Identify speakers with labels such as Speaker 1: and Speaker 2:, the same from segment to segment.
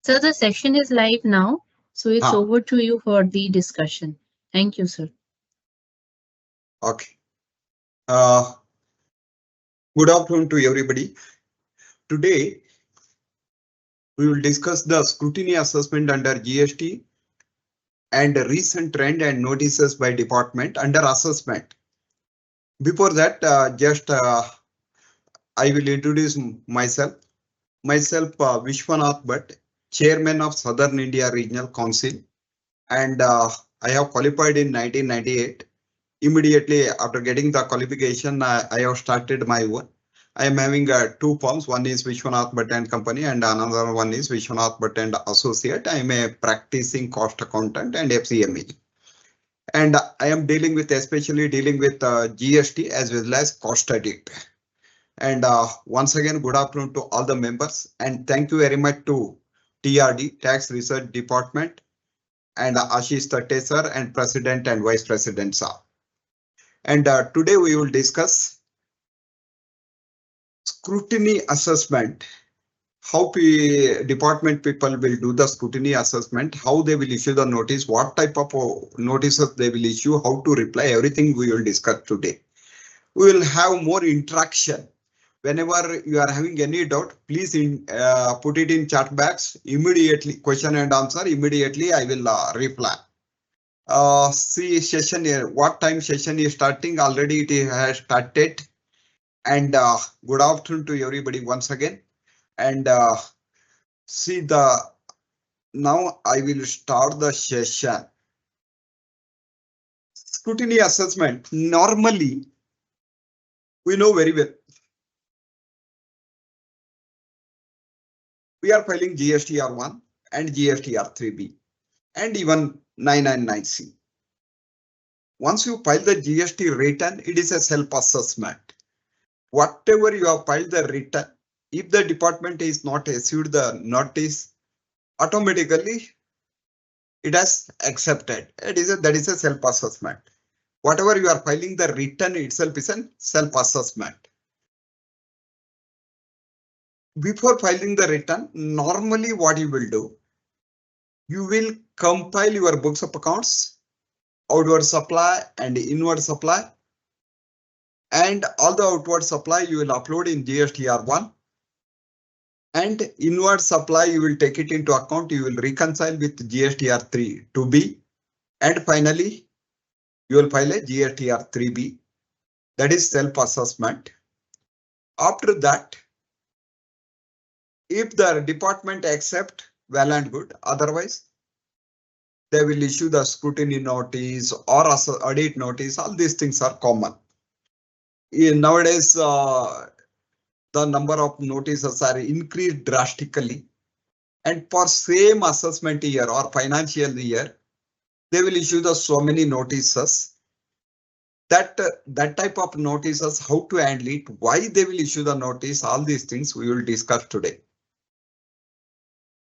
Speaker 1: Sir, the session is live now, so it's
Speaker 2: Ah,
Speaker 1: over to you for the discussion. Thank you, sir.
Speaker 2: okay. Uh, Good afternoon to everybody. Today, we will discuss the scrutiny assessment under GST and recent trend and notices by department under assessment. Before that, I will introduce myself. Vishwanath Bhatt, Chairman of Southern India Regional Council, and I have qualified in 1998. Immediately after getting the qualification, I have started my work. I am having two firms. One is Vishwanath Bhatt and Company, and another one is Vishwanath Bhatt and Associate. I am a practicing cost accountant and FCME, and I am dealing with especially dealing with GST as well as cost audit. And once again, good afternoon to all the members, and thank you very much to TRD Tax Research Department and Ashish Tate sir and President and Vice President sir. And today we will discuss scrutiny assessment, how department people will do the scrutiny assessment, how they will issue the notice, what type of notices they will issue, how to reply, everything we will discuss today. We will have more interaction. Whenever you are having any doubt, please put it in chat box immediately, question and answer immediately. I will reply. See session here. What time session is starting? Already it has started. And good afternoon to everybody once again. And see now I will start the session. Scrutiny assessment. Normally, we know very well. We are filing GSTR1 and GSTR3B and even 999C. Once you file the GST return, it is a self-assessment. Whatever you have filed the return, if the department is not issued the notice, automatically it has accepted. That is a self-assessment. Whatever you are filing, the return itself is a self-assessment. Before filing the return, normally what you will do, you will compile your books of accounts, outward supply and inward supply, and all the outward supply you will upload in GSTR1. And inward supply, you will take it into account. You will reconcile with GSTR3 to B. And finally, you will file a GSTR3B. That is self-assessment. After that, if the department accept, well and good. Otherwise, they will issue the scrutiny notice or audit notice. All these things are common. Nowadays, the number of notices are increased drastically. And for same assessment year or financial year, they will issue the so many notices. That type of notices, how to handle it, why they will issue the notice, all these things we will discuss today.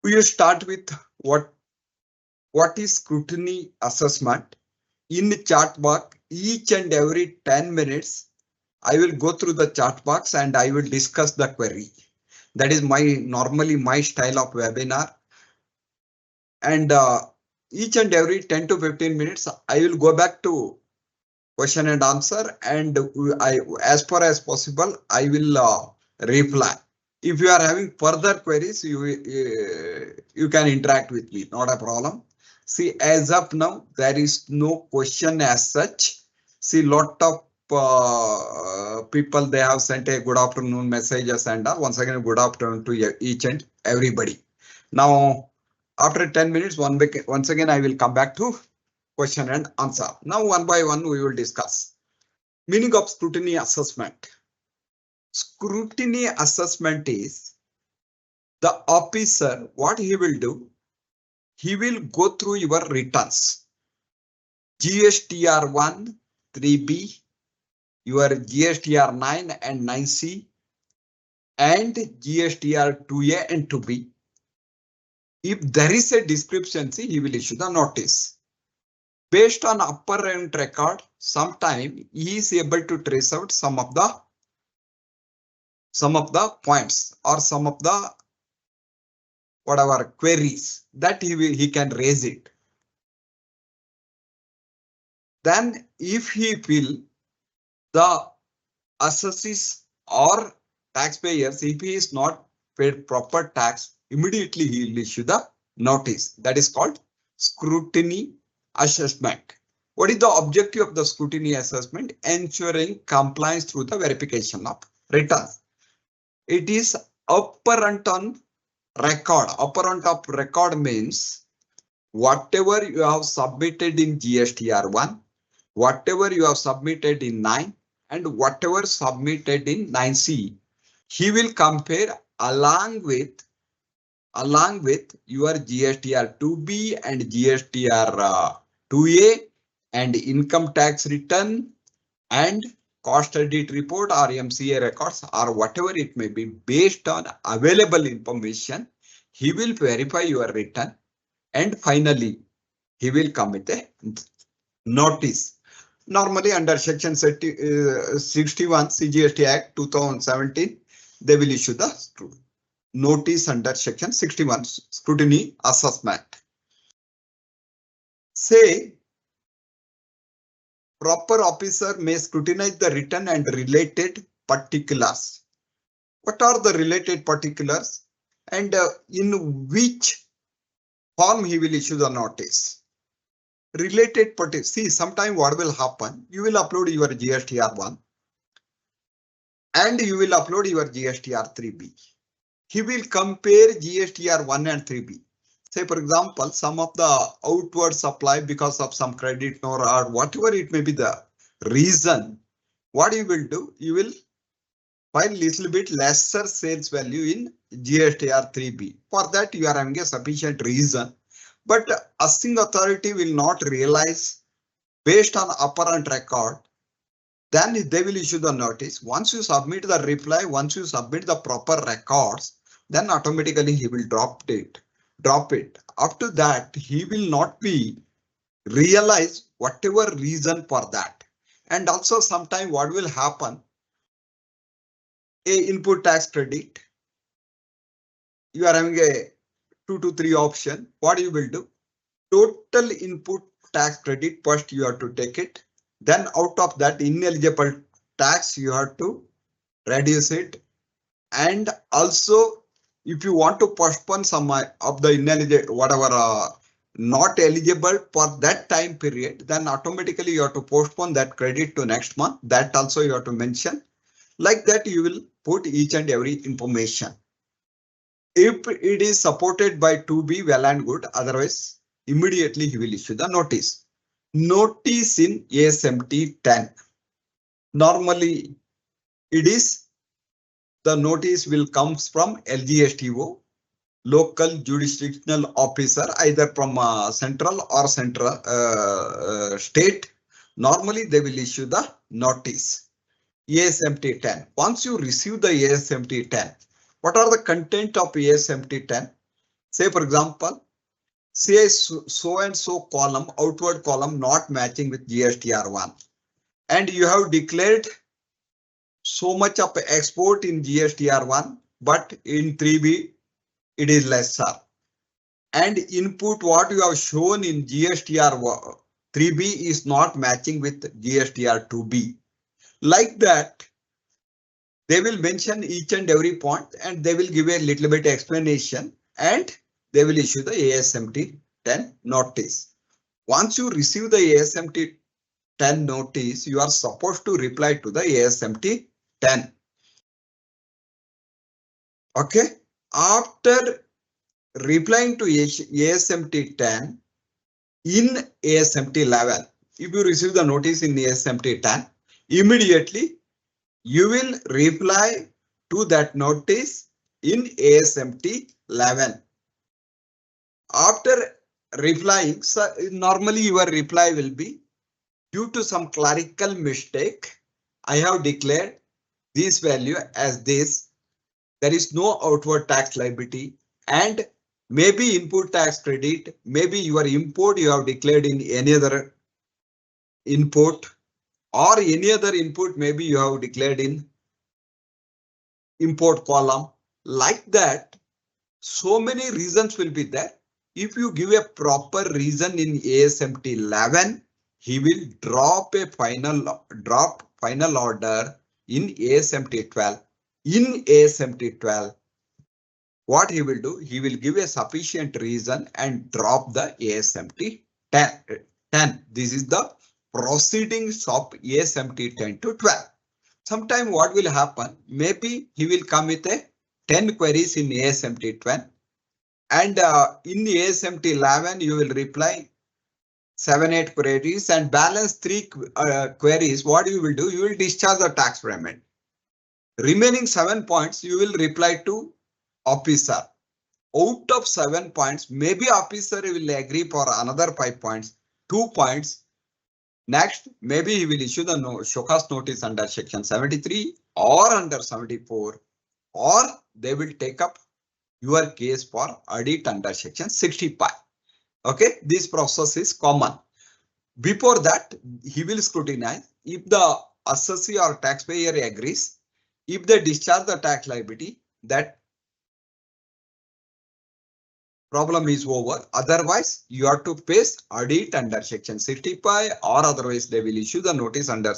Speaker 2: We will start with what is scrutiny assessment. In chat box, each and every 10 minutes, I will go through the chat box and I will discuss the query. That is normally my style of webinar. And each and every 10 to 15 minutes, I will go back to question and answer, and as far as possible, I will reply. If you are having further queries, you can interact with me, not a problem. See, as of now, there is no question as such. See, lot of people, they have sent a good afternoon messages, and once again, good afternoon to each and everybody. Now, after 10 minutes, once again, I will come back to question and answer. Now, one by one, we will discuss. Meaning of scrutiny assessment. Scrutiny assessment is the officer, what he will do, he will go through your returns. GSTR1, 3B, your GSTR9 and 9C, and GSTR2A and 2B. If there is a discrepancy, he will issue the notice. Based on upper end record, sometime he is able to trace out some of the points or some of the whatever queries that he can raise it. Then if he feel the assessees or taxpayers, if he is not paid proper tax, immediately he will issue the notice. That is called scrutiny assessment. What is the objective of the scrutiny assessment? Ensuring compliance through the verification of returns. It is upfront on record. Upfront of record means whatever you have submitted in GSTR1, whatever you have submitted in 9, and whatever submitted in 9C, he will compare along with your GSTR 2B and GSTR 2A and income tax return and cost audit report or MCA records or whatever it may be. Based on available information, he will verify your return and finally he will come with a notice. Normally under section 61 CGST Act 2017, they will issue the notice under section 61 scrutiny assessment. Say proper officer may scrutinize the return and related particulars. What are the related particulars and in which form he will issue the notice? Related party. See, sometime what will happen? You will upload your GSTR1 and you will upload your GSTR3B. He will compare GSTR1 and 3B. Say, for example, some of the outward supply because of some credit note or whatever it may be the reason. What you will do? You will find little bit lesser sales value in GSTR3B. For that, you are having a sufficient reason. But assessing authority will not realize based on apparent record, then they will issue the notice. Once you submit the reply, once you submit the proper records, then automatically he will drop it. After that, he will not be realize whatever reason for that. And also sometime what will happen? A input tax credit. You are having a 2 to 3 option. What you will do? Total input tax credit first you have to take it. Then out of that ineligible tax you have to reduce it. And also if you want to postpone some of the ineligible whatever not eligible for that time period, then automatically you have to postpone that credit to next month. That also you have to mention. Like that you will put each and every information. If it is supported by 2B, well and good. Otherwise, immediately he will issue the notice. Notice in ASMT 10. Normally, it is the notice will come from LGSTO, local jurisdictional officer, either from central or state. Normally, they will issue the notice. ASMT 10. Once you receive the ASMT 10, what are the content of ASMT 10? Say, for example, say so and so column, outward column not matching with GSTR1. And you have declared so much of export in GSTR1, but in 3B, it is lesser. And input what you have shown in GSTR 3B is not matching with GSTR 2B. Like that, they will mention each and every point and they will give a little bit explanation and they will issue the ASMT 10 notice. Once you receive the ASMT 10 notice, you are supposed to reply to the ASMT 10. Okay. After replying to ASMT 10 in ASMT 11, if you receive the notice in ASMT 10, immediately you will reply to that notice in ASMT 11. After replying, so normally your reply will be due to some clerical mistake. I have declared this value as this. There is no outward tax liability and maybe input tax credit, maybe your import you have declared in any other input or any other input maybe you have declared in import column. Like that, So many reasons will be there. If you give a proper reason in ASMT 11, he will drop final order in ASMT 12. In ASMT 12, what he will do, he will give a sufficient reason and drop the ASMT 10. This is the proceedings of ASMT 10 to 12. Sometime what will happen, maybe he will come with a 10 queries in ASMT 12, and in the ASMT 11 you will reply 7-8 queries, and balance 3 queries. What you will do, you will discharge the tax payment. Remaining 7 points you will reply to officer. Out of 7 points, maybe officer will agree for another 5 points, 2 points. Next, maybe he will issue the show cause notice under section 73 or under 74, or they will take up your case for audit under section 65. Okay, this process is common. Before that, he will scrutinize. If the assessee or taxpayer agrees, if they discharge the tax liability, that problem is over. Otherwise, you have to face audit under section 65, or otherwise they will issue the notice under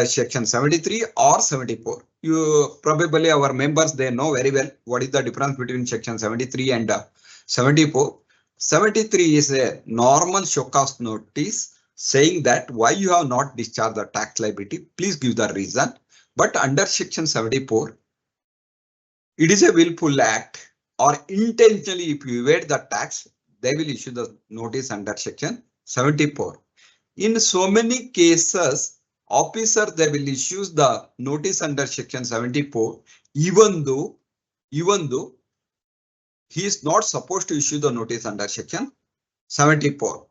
Speaker 2: section 73 or 74. You probably, our members, they know very well what is the difference between section 73 and 74. 73 is a normal show cause notice saying that why you have not discharged the tax liability, please give the reason. But under section 74, it is a willful act, or intentionally if you evade the tax, they will issue the notice under section 74. In so many cases, officer, they will issue the notice under section 74, even though he is not supposed to issue the notice under section 74.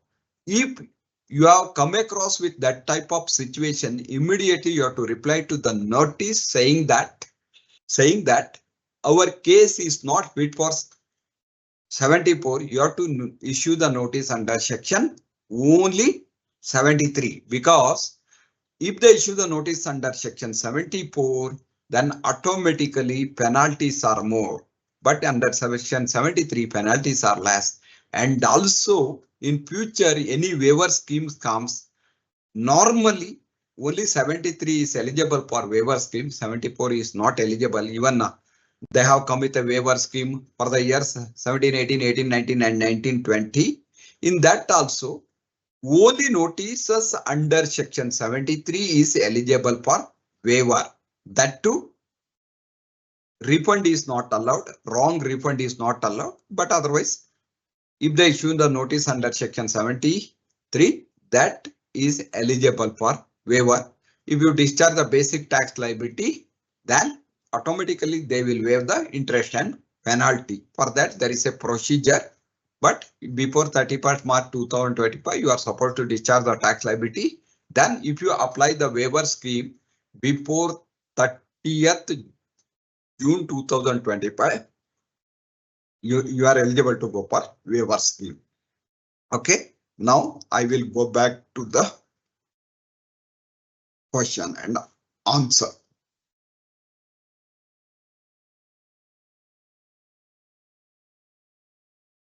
Speaker 2: If you have come across with that type of situation, immediately you have to reply to the notice saying that our case is not fit for 74. You have to issue the notice under section only 73, because if they issue the notice under section 74, then automatically penalties are more. But under section 73, penalties are less. And also in future, any waiver schemes comes, normally only 73 is eligible for waiver scheme. 74 is not eligible. Even they have come with a waiver scheme for the years 17, 18, 18, 19 and 19, 20. In that also, only notices under section 73 is eligible for waiver. That too, refund is not allowed, wrong refund is not allowed, but otherwise, if they issue the notice under section 73, that is eligible for waiver. If you discharge the basic tax liability, then automatically they will waive the interest and penalty. For that, there is a procedure. But before 31st March 2025, you are supposed to discharge the tax liability. Then if you apply the waiver scheme before 30th June 2025, you are eligible to go for waiver scheme. Okay, now I will go back to the question and answer.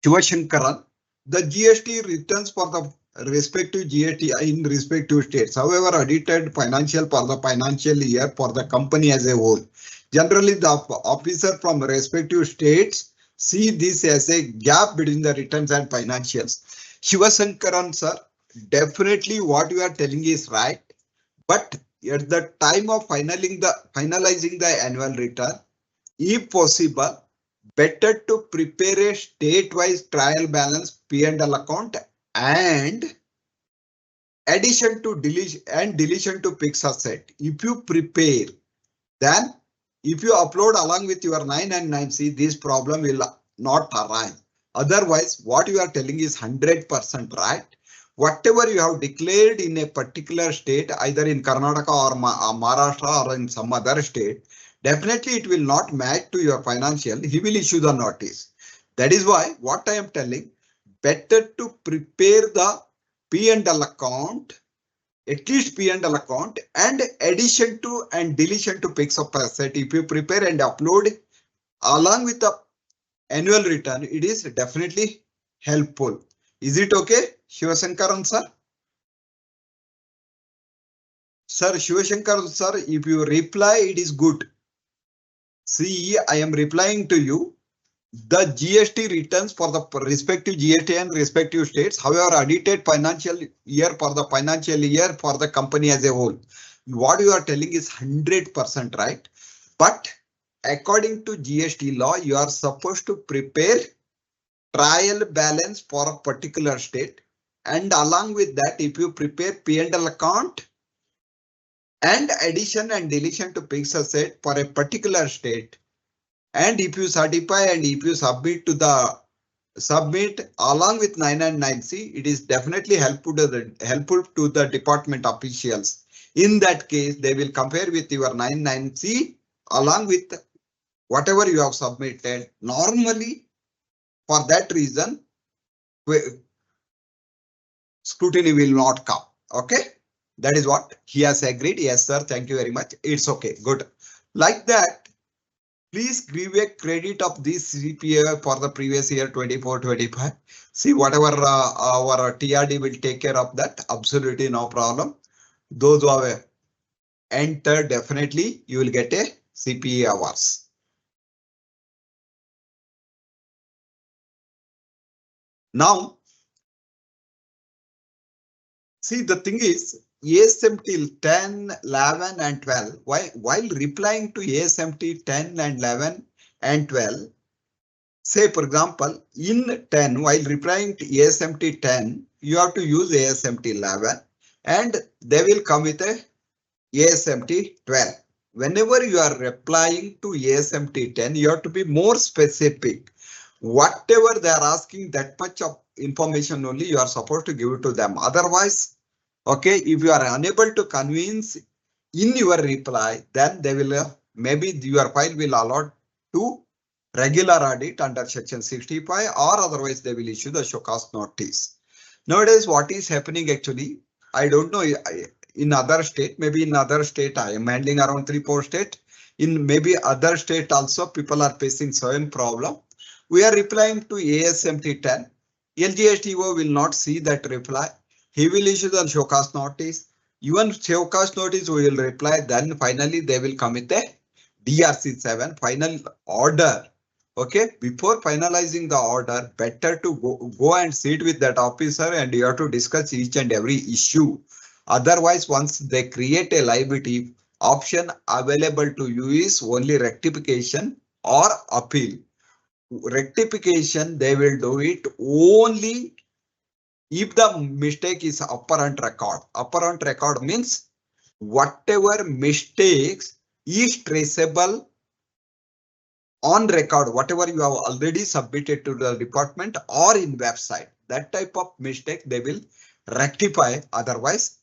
Speaker 2: Shivashankaran, the GST returns for the respective GST in respective states, however, audited financial for the financial year for the company as a whole. Generally, the officer from respective states see this as a gap between the returns and financials. Shivashankaran sir, definitely what you are telling is right, but at the time of finalizing the annual return, if possible, better to prepare a state-wise trial balance P&L account and addition to deletion to fixed asset. If you prepare, then if you upload along with your 9 and 9C, this problem will not arise. Otherwise, what you are telling is 100% right. Whatever you have declared in a particular state, either in Karnataka or Maharashtra or in some other state, definitely it will not match to your financial. He will issue the notice. That is why what I am telling, better to prepare the P&L account, at least P&L account, and addition to and deletion to fixed asset. If you prepare and upload along with the annual return, it is definitely helpful. Is it okay, Shivashankaran sir? Sir, Shivashankaran sir, if you reply, it is good. See, I am replying to you. The GST returns for the respective GST and respective states, however, audited financial year for the financial year for the company as a whole. What you are telling is 100% right. But according to GST law, you are supposed to prepare trial balance for a particular state. And along with that, if you prepare P&L account and addition and deletion to fixed asset for a particular state, and if you certify and if you submit along with 999C, it is definitely helpful to the department officials. In that case, they will compare with your 99C along with whatever you have submitted. Normally, for that reason, scrutiny will not come. Okay, that is what he has agreed. Yes, sir. Thank you very much. It's okay. Good. Like that, please give a credit of this CPA for the previous year 24-25. See, whatever our TRD will take care of that. Absolutely no problem. Those who have entered, definitely you will get a CPA hours. Now, see, the thing is, ASMT 10, 11 and 12, while replying to ASMT 10 and 11 and 12, say, for example, in 10, while replying to ASMT 10, you have to use ASMT 11 and they will come with a ASMT 12. Whenever you are replying to ASMT 10, you have to be more specific. Whatever they are asking, that much of information only you are supposed to give it to them. Otherwise, okay, if you are unable to convince in your reply, then they will maybe your file will allot to regular audit under section 65, or otherwise they will issue the show cause notice. Nowadays, what is happening actually, I don't know, in other state, maybe in other state, I am handling around 3-4 state. In maybe other state also, people are facing same problem. We are replying to ASMT 10. LGSTO will not see that reply. He will issue the show cause notice. Even show cause notice we will reply. Then finally they will come with a DRC 7 final order. Okay, before finalizing the order, better to go and sit with that officer and you have to discuss each and every issue. Otherwise, once they create a liability, option available to you is only rectification or appeal. Rectification, they will do it only if the mistake is apparent record. Apparent record means whatever mistakes is traceable on record, whatever you have already submitted to the department or in website, that type of mistake they will rectify. Otherwise,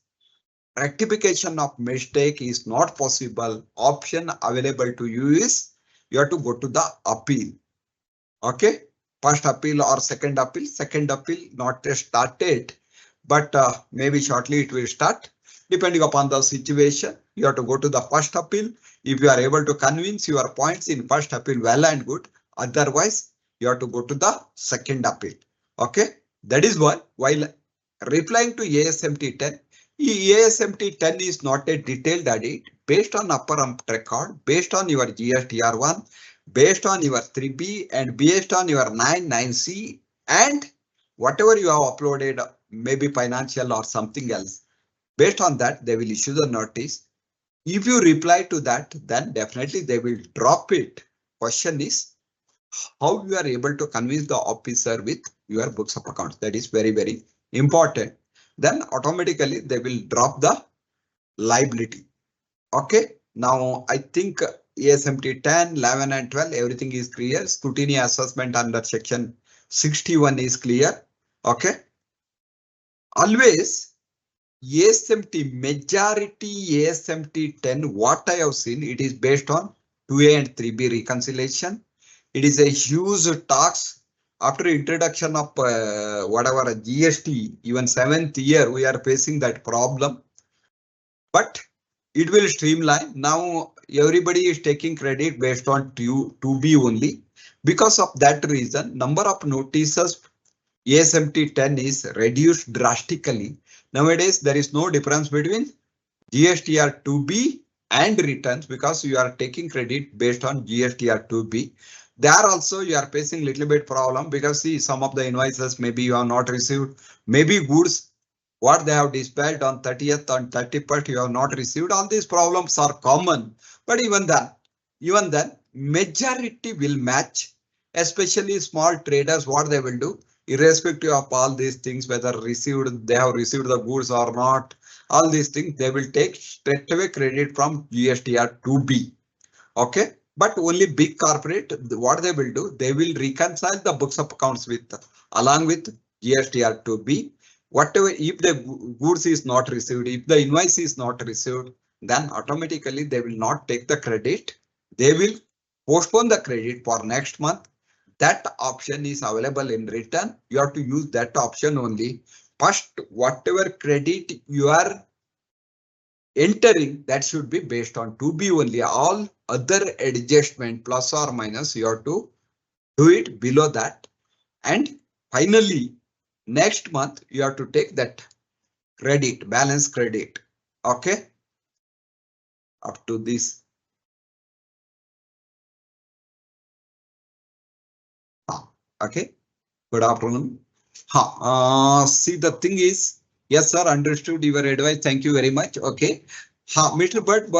Speaker 2: rectification of mistake is not possible. Option available to you is you have to go to the appeal. Okay, first appeal or second appeal. Second appeal not started, but maybe shortly it will start. Depending upon the situation, you have to go to the first appeal. If you are able to convince your points in first appeal, well and good. Otherwise, you have to go to the second appeal. Okay, that is why while replying to ASMT 10, ASMT 10 is not a detailed audit based on upper record, based on your GSTR 1, based on your 3B and based on your 99C and whatever you have uploaded, maybe financial or something else. Based on that, they will issue the notice. If you reply to that, then definitely they will drop it. Question is how you are able to convince the officer with your books of accounts. That is very, very important. Then automatically they will drop the liability. Okay, now I think ASMT 10, 11 and 12, everything is clear. Scrutiny assessment under section 61 is clear. Okay, always ASMT majority ASMT 10, what I have seen, it is based on 2A and 3B reconciliation. It is a huge task. After introduction of whatever GST, even 7th year, we are facing that problem. But it will streamline. Now everybody is taking credit based on 2B only. Because of that reason, number of notices ASMT 10 is reduced drastically. Nowadays, there is no difference between GSTR 2B and returns because you are taking credit based on GSTR 2B. There also you are facing little bit problem because see some of the invoices maybe you have not received, maybe goods what they have dispatched on 30th and 31st you have not received. All these problems are common, but even then majority will match, especially small traders. What they will do, irrespective of all these things, whether received they have received the goods or not, all these things they will take straight away credit from GSTR 2B. Okay, but only big corporate, what they will do, they will reconcile the books of accounts with along with GSTR 2B. Whatever, if the goods is not received, if the invoice is not received, then automatically they will not take the credit. They will postpone the credit for next month. That option is available in return. You have to use that option only. First, whatever credit you are entering, that should be based on 2B only. All other adjustment plus or minus you have to do it below that. And finally, next month you have to take that credit, balance credit. Okay, up to this. Okay, good afternoon. See, the thing is, yes, sir, understood your advice. Thank you very much. Okay. Mr. Bhatt,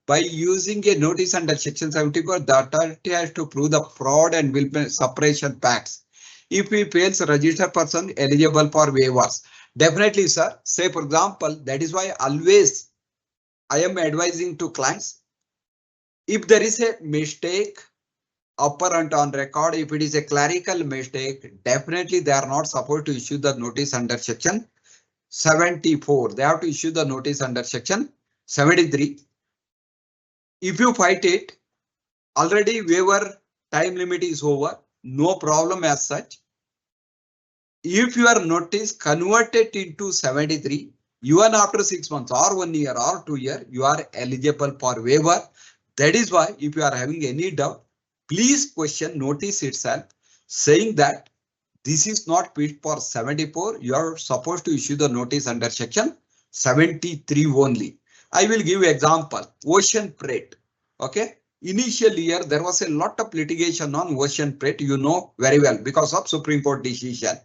Speaker 2: by using a notice under Section 74, the authority has to prove the fraud and will separation facts. If he fails, register person eligible for waivers. Definitely, sir. Say, for example, that is why always I am advising to clients, if there is a mistake apparent on record, if it is a clerical mistake, definitely they are not supposed to issue the notice under Section 74. They have to issue the notice under Section 73. If you fight it, already waiver time limit is over, no problem as such. If your notice converted into 73, even after 6 months or 1 year or 2 years, you are eligible for waiver. That is why if you are having any doubt, please question notice itself saying that this is not fit for 74. You are supposed to issue the notice under Section 73 only. I will give you example. Ocean freight. Okay. Initial year there was a lot of litigation on ocean freight. You know very well because of Supreme Court decision.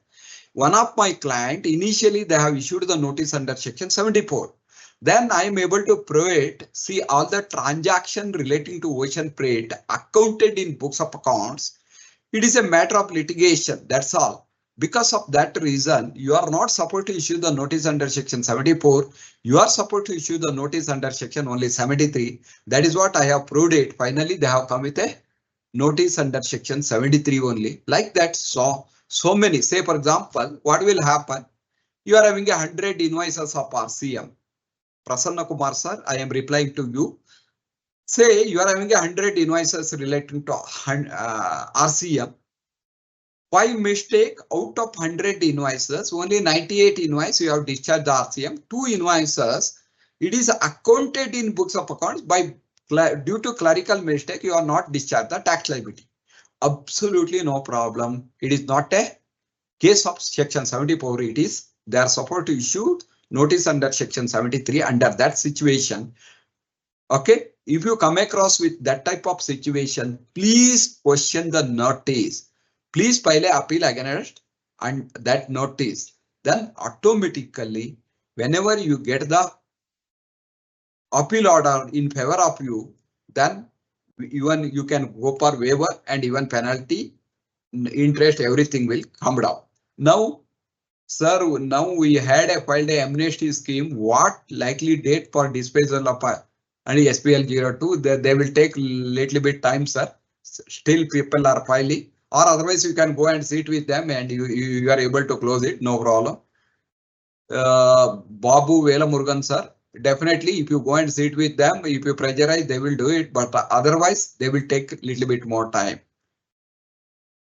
Speaker 2: One of my client initially they have issued the notice under Section 74. Then I am able to provide, see all the transaction relating to ocean freight accounted in books of accounts. It is a matter of litigation, that's all. Because of that reason, you are not supposed to issue the notice under Section 74. You are supposed to issue the notice under Section only 73. That is what I have proved it. Finally, they have come with a notice under Section 73 only. Like that, so many. Say, for example, what will happen? You are having 100 invoices of RCM. Prasanna Kumar sir, I am replying to you. Say you are having 100 invoices relating to RCM. By mistake, out of 100 invoices, only 98 invoices you have discharged the RCM. 2 invoices, it is accounted in books of accounts. By due to clerical mistake, you are not discharged the tax liability. Absolutely no problem. It is not a case of Section 74. It is they are supposed to issue notice under Section 73 under that situation. Okay, if you come across with that type of situation, please question the notice. Please file an appeal against and that notice. Then automatically, whenever you get the appeal order in favor of you, then even you can go for waiver and even penalty, interest, everything will come down. Now, sir, now we had filed a amnesty scheme. What likely date for disposal of and SPL 02? They will take little bit time, sir. Still people are filing, or otherwise you can go and sit with them and you are able to close it, no problem. Babu Vela Murugan sir, definitely if you go and sit with them, if you pressurize, they will do it, but otherwise they will take little bit more time.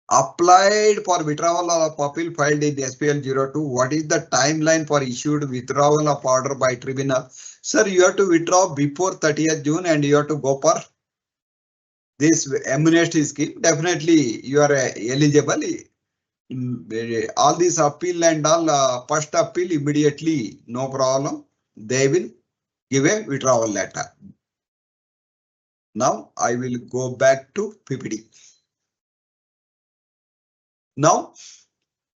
Speaker 2: Applied for withdrawal of appeal filed in the SPL 02. What is the timeline for issued withdrawal of order by tribunal? Sir, you have to withdraw before 30th June and you have to go for this amnesty scheme. Definitely you are eligible. All these appeal and all first appeal immediately, no problem. They will give a withdrawal letter. Now I will go back to PPT. Now,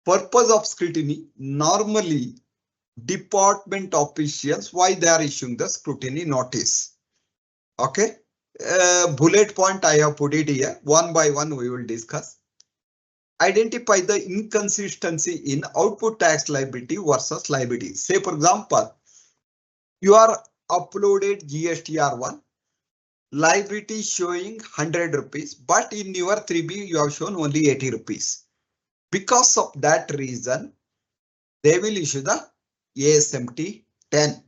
Speaker 2: purpose of scrutiny. Normally, department officials, why they are issuing the scrutiny notice? Okay. Bullet point I have put it here. One by one we will discuss. Identify the inconsistency in output tax liability versus liability. Say for example, you are uploaded GSTR1, liability showing 100 rupees, but in your 3B you have shown only 80 rupees. Because of that reason, they will issue the ASMT 10.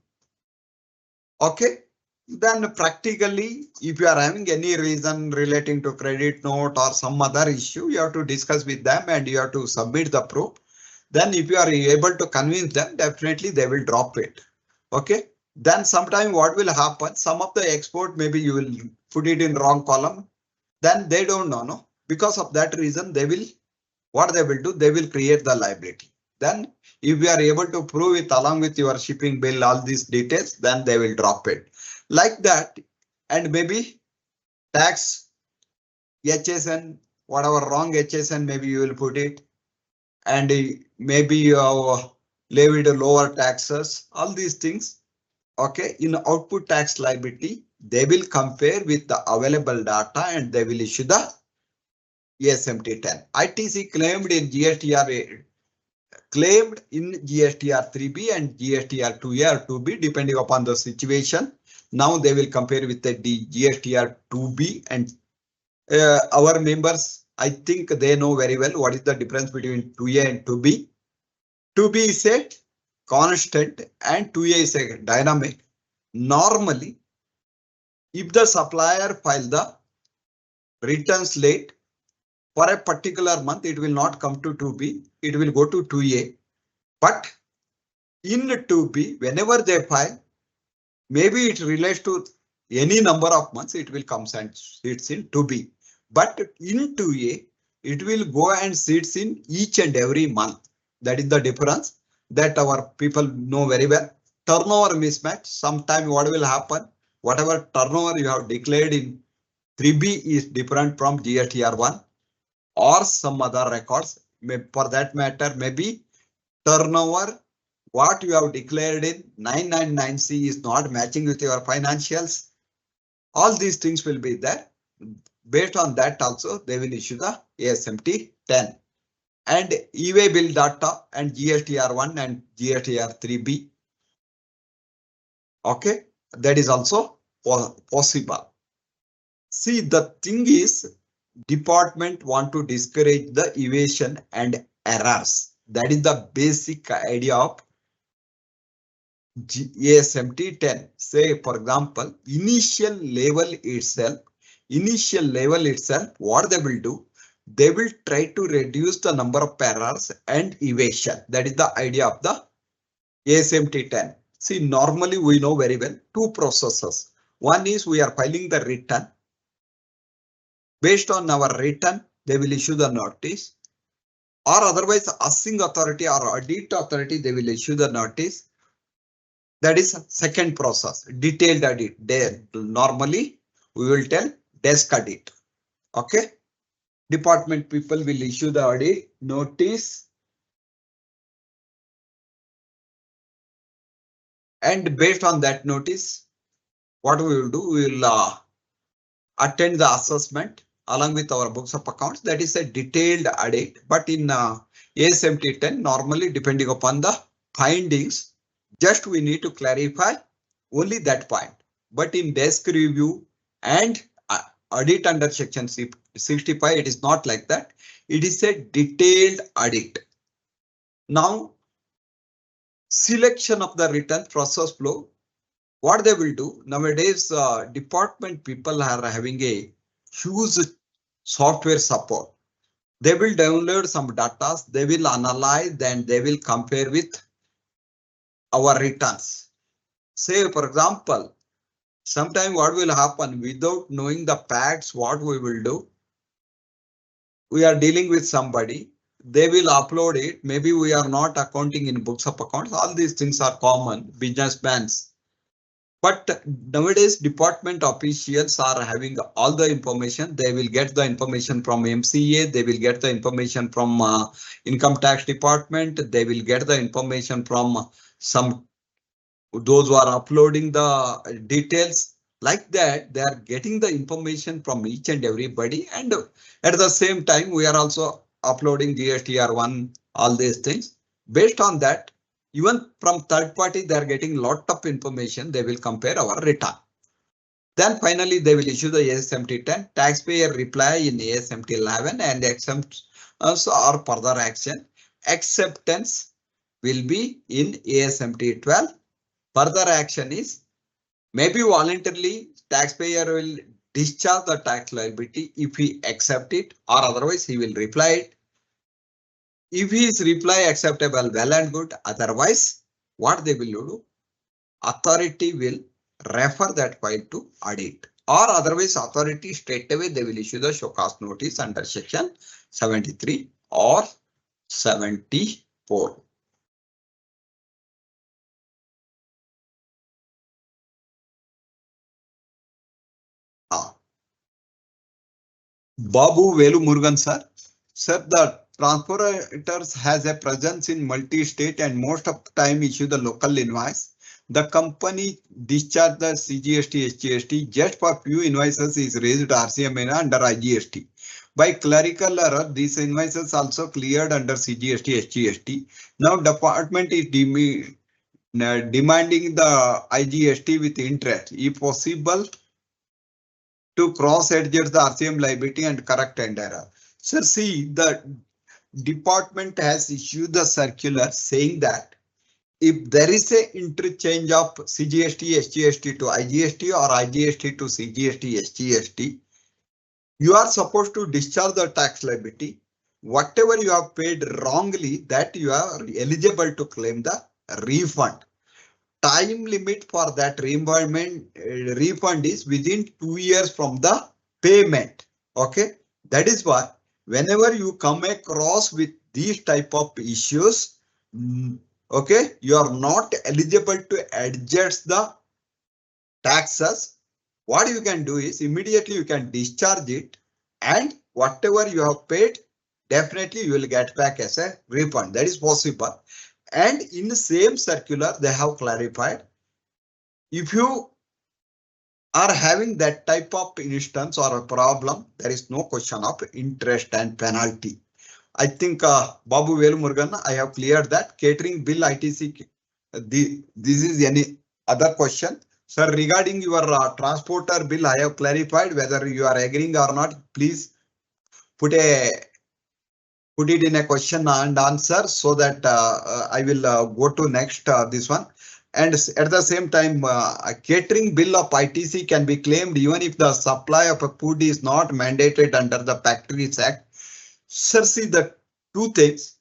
Speaker 2: Okay. Then practically, if you are having any reason relating to credit note or some other issue, you have to discuss with them and you have to submit the proof. Then if you are able to convince them, definitely they will drop it. Okay. Then sometime what will happen? Some of the export, maybe you will put it in wrong column. Then they don't know. No? Because of that reason, they will, what they will do, they will create the liability. Then if you are able to prove it along with your shipping bill, all these details, then they will drop it. Like that, and maybe tax HSN, whatever wrong HSN, maybe you will put it, and maybe you have levied lower taxes, all these things. Okay, in output tax liability, they will compare with the available data and they will issue the ASMT 10. ITC claimed in GSTR claimed in GSTR 3B and GSTR 2A or 2B depending upon the situation. Now they will compare with the GSTR 2B and our members, I think they know very well what is the difference between 2A and 2B. 2B is a constant and 2A is a dynamic. Normally, if the supplier file the returns late for a particular month, it will not come to 2B, it will go to 2A. But in 2B, whenever they file, maybe it relates to any number of months, it will come and sits in 2B. But in 2A, it will go and sits in each and every month. That is the difference that our people know very well. Turnover mismatch, sometime what will happen? Whatever turnover you have declared in 3B is different from GSTR1 or some other records. For that matter, maybe turnover what you have declared in 999C is not matching with your financials. All these things will be there. Based on that also, they will issue the ASMT 10. And e-way bill data and GSTR1 and GSTR3B. Okay, that is also possible. See, the thing is, department want to discourage the evasion and errors. That is the basic idea of ASMT 10. Say, for example, initial level itself, what they will do, they will try to reduce the number of errors and evasion. That is the idea of the ASMT 10. See, normally we know very well two processes. One is we are filing the return. Based on our return, they will issue the notice. Or otherwise, assessing authority or audit authority, they will issue the notice. That is second process, detailed audit. Normally, we will tell desk audit. Okay. Department people will issue the audit notice. And based on that notice, what we will do, we will attend the assessment along with our books of accounts. That is a detailed audit. But in ASMT 10, normally depending upon the findings, just we need to clarify only that point. But in desk review and audit under section 65, it is not like that. It is a detailed audit. Now, selection of the return process flow. What they will do nowadays, department people are having a huge software support. They will download some data, they will analyze, then they will compare with our returns. Say, for example, sometime what will happen without knowing the facts, what we will do? We are dealing with somebody, they will upload it. Maybe we are not accounting in books of accounts. All these things are common, businessmen's. But nowadays, department officials are having all the information. They will get the information from MCA. They will get the information from income tax department. They will get the information from some those who are uploading the details. Like that, they are getting the information from each and everybody. And at the same time, we are also uploading GSTR1, all these things. Based on that, even from third party, they are getting lot of information. They will compare our return. Then finally, they will issue the ASMT 10. Taxpayer reply in ASMT 11 and accept or further action. Acceptance will be in ASMT 12. Further action is maybe voluntarily taxpayer will discharge the tax liability if he accept it, or otherwise he will reply it. If his reply acceptable, well and good. Otherwise, what they will do? Authority will refer that file to audit, or otherwise authority straight away they will issue the show cause notice under section 73 or 74. Babu Velu Murugan sir. Sir, the transporters has a presence in multi-state and most of the time issue the local invoice. The company discharge the CGST, SGST just for few invoices is raised RCMA under IGST. By clerical error, these invoices also cleared under CGST, SGST. Now department is demanding the IGST with interest. If possible, to cross-adjust the RCM liability and correct and error. So see, the department has issued the circular saying that if there is a interchange of CGST, SGST to IGST or IGST to CGST, SGST, you are supposed to discharge the tax liability. Whatever you have paid wrongly, that you are eligible to claim the refund. Time limit for that reimbursement refund is within 2 years from the payment. Okay, that is why whenever you come across with these type of issues, okay, you are not eligible to adjust the taxes. What you can do is immediately you can discharge it, and whatever you have paid, definitely you will get back as a refund. That is possible. And in the same circular, they have clarified, if you are having that type of instance or a problem, there is no question of interest and penalty. I think Babu Velu Murugan, I have cleared that. Catering bill ITC, this is any other question? Sir, regarding your transporter bill, I have clarified whether you are agreeing or not. Please put it in a question and answer so that I will go to next this one. And at the same time, a catering bill of ITC can be claimed even if the supply of a food is not mandated under the Factories Act. Sir, see the two things.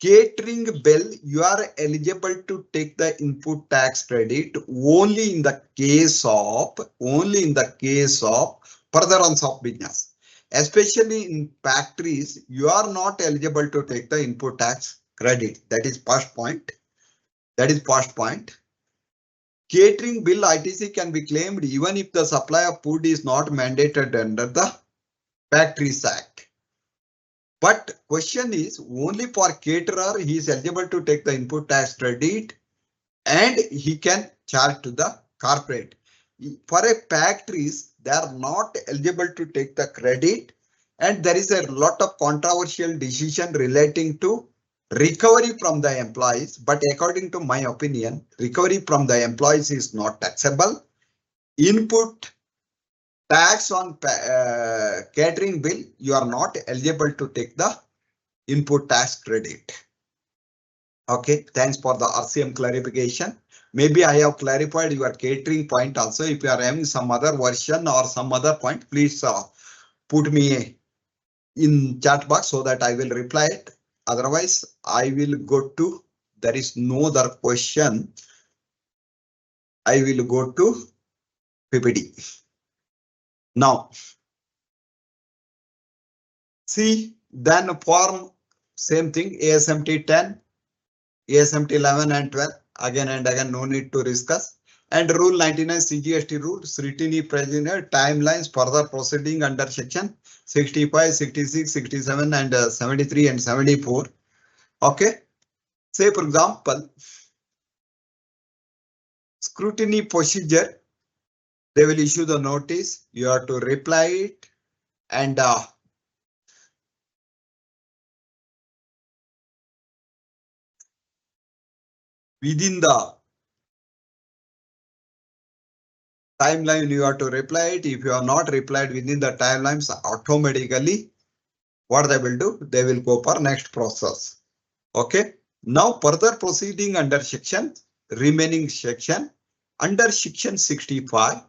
Speaker 2: Catering bill, you are eligible to take the input tax credit only in the case of furtherance of business. Especially in factories, you are not eligible to take the input tax credit. That is first point. Catering bill ITC can be claimed even if the supply of food is not mandated under the Factories Act. But question is, only for caterer he is eligible to take the input tax credit and he can charge to the corporate. For a factories, they are not eligible to take the credit, and there is a lot of controversial decision relating to recovery from the employees. But according to my opinion, recovery from the employees is not taxable. Input tax on catering bill, you are not eligible to take the input tax credit. Okay, thanks for the RCM clarification. Maybe I have clarified your catering point also. If you are having some other version or some other point, please put me in chat box so that I will reply it. Otherwise, I will go to, there is no other question. I will go to PPT. Now, see, then form same thing, ASMT 10, ASMT 11 and 12, again and again, no need to discuss. And rule 99 CGST rule, scrutiny president timelines further proceeding under section 65, 66, 67 and 73 and 74. Okay. Say for example, scrutiny procedure, they will issue the notice, you have to reply it, and within the timeline you have to reply it. If you are not replied within the timelines, automatically what they will do, they will go for next process. Okay. Now further proceeding under section, remaining section under section 65.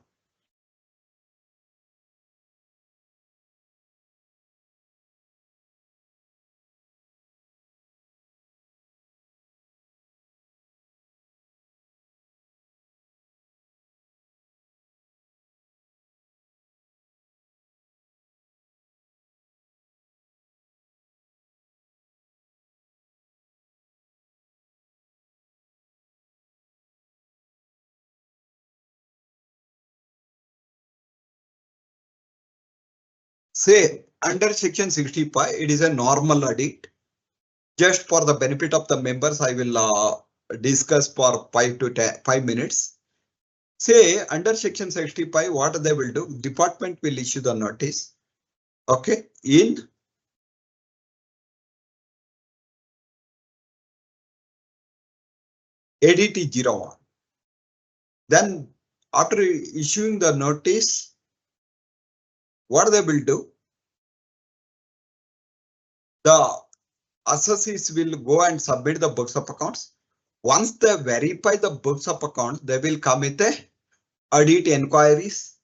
Speaker 2: Say under section 65, it is a normal audit. Just for the benefit of the members, I will discuss for 5 minutes. Say under section 65, what they will do, department will issue the notice. Okay, in ADT 01. Then after issuing the notice, what they will do, the assessees will go and submit the books of accounts. Once they verify the books of accounts, they will come with a audit inquiries.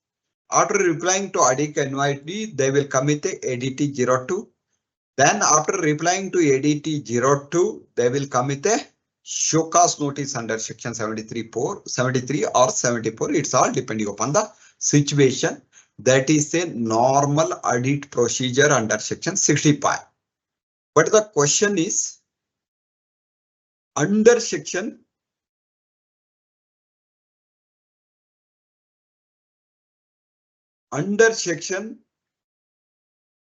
Speaker 2: After replying to audit inquiry, they will come with a ADT 02. Then after replying to ADT 02, they will come with a show cause notice under section 73 or 74. It's all depending upon the situation. That is a normal audit procedure under section 65. But the question is, under section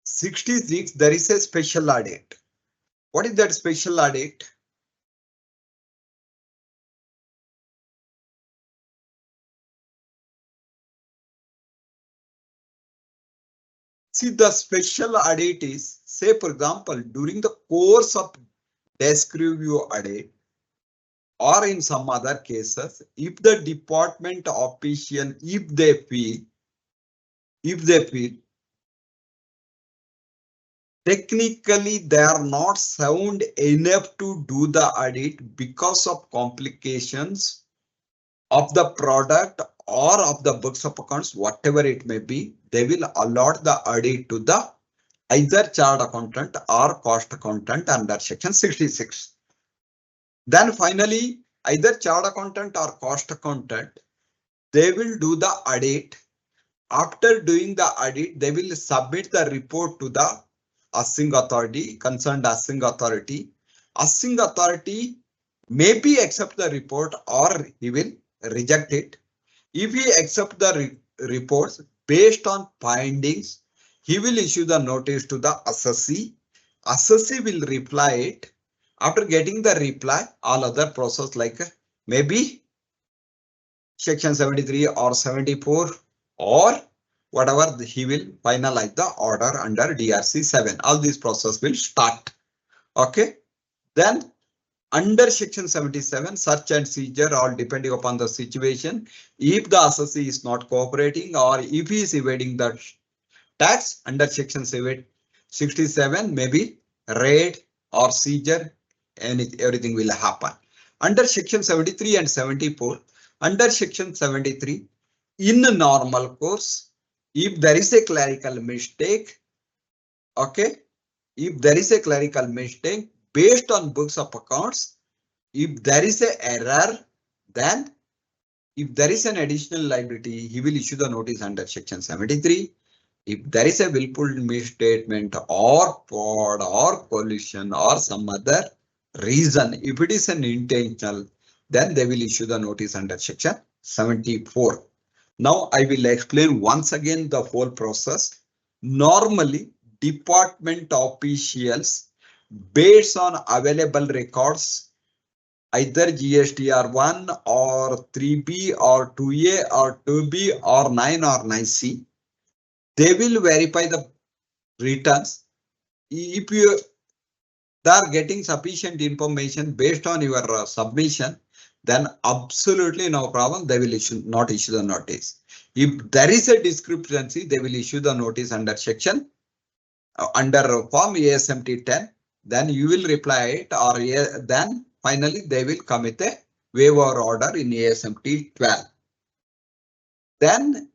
Speaker 2: 66, there is a special audit. What is that special audit? See, the special audit is, say for example, during the course of desk review audit, or in some other cases, if the department official, if they feel technically they are not sound enough to do the audit because of complications of the product or of the books of accounts, whatever it may be, they will allot the audit to the either chart accountant or cost accountant under section 66. Then finally, either chart accountant or cost accountant, they will do the audit. After doing the audit, they will submit the report to the assessing authority, concerned assessing authority. Assessing authority maybe accept the report or he will reject it. If he accept the reports based on findings, he will issue the notice to the assessee. Assessee will reply it. After getting the reply, all other process like maybe section 73 or 74 or whatever, he will finalize the order under DRC 7. All this process will start. Okay. Then under section 77, search and seizure, all depending upon the situation. If the assessee is not cooperating or if he is evading the tax under section 67, maybe raid or seizure, and everything will happen. Under section 73 and 74, under section 73, in normal course, if there is a clerical mistake, okay, if there is a clerical mistake based on books of accounts, if there is a error, then If there is an additional liability, he will issue the notice under section 73. If there is a willful misstatement or fraud or collusion or some other reason, if it is an intentional, then they will issue the notice under section 74. Now I will explain once again the whole process. Normally, department officials, based on available records, either GSTR1 or 3B or 2A or 2B or 9 or 9C, they will verify the returns. If you are getting sufficient information based on your submission, then absolutely no problem. They will not issue the notice. If there is a discrepancy, they will issue the notice under section under form ASMT 10. Then you will reply it, or then finally they will come with a waiver order in ASMT 12. Then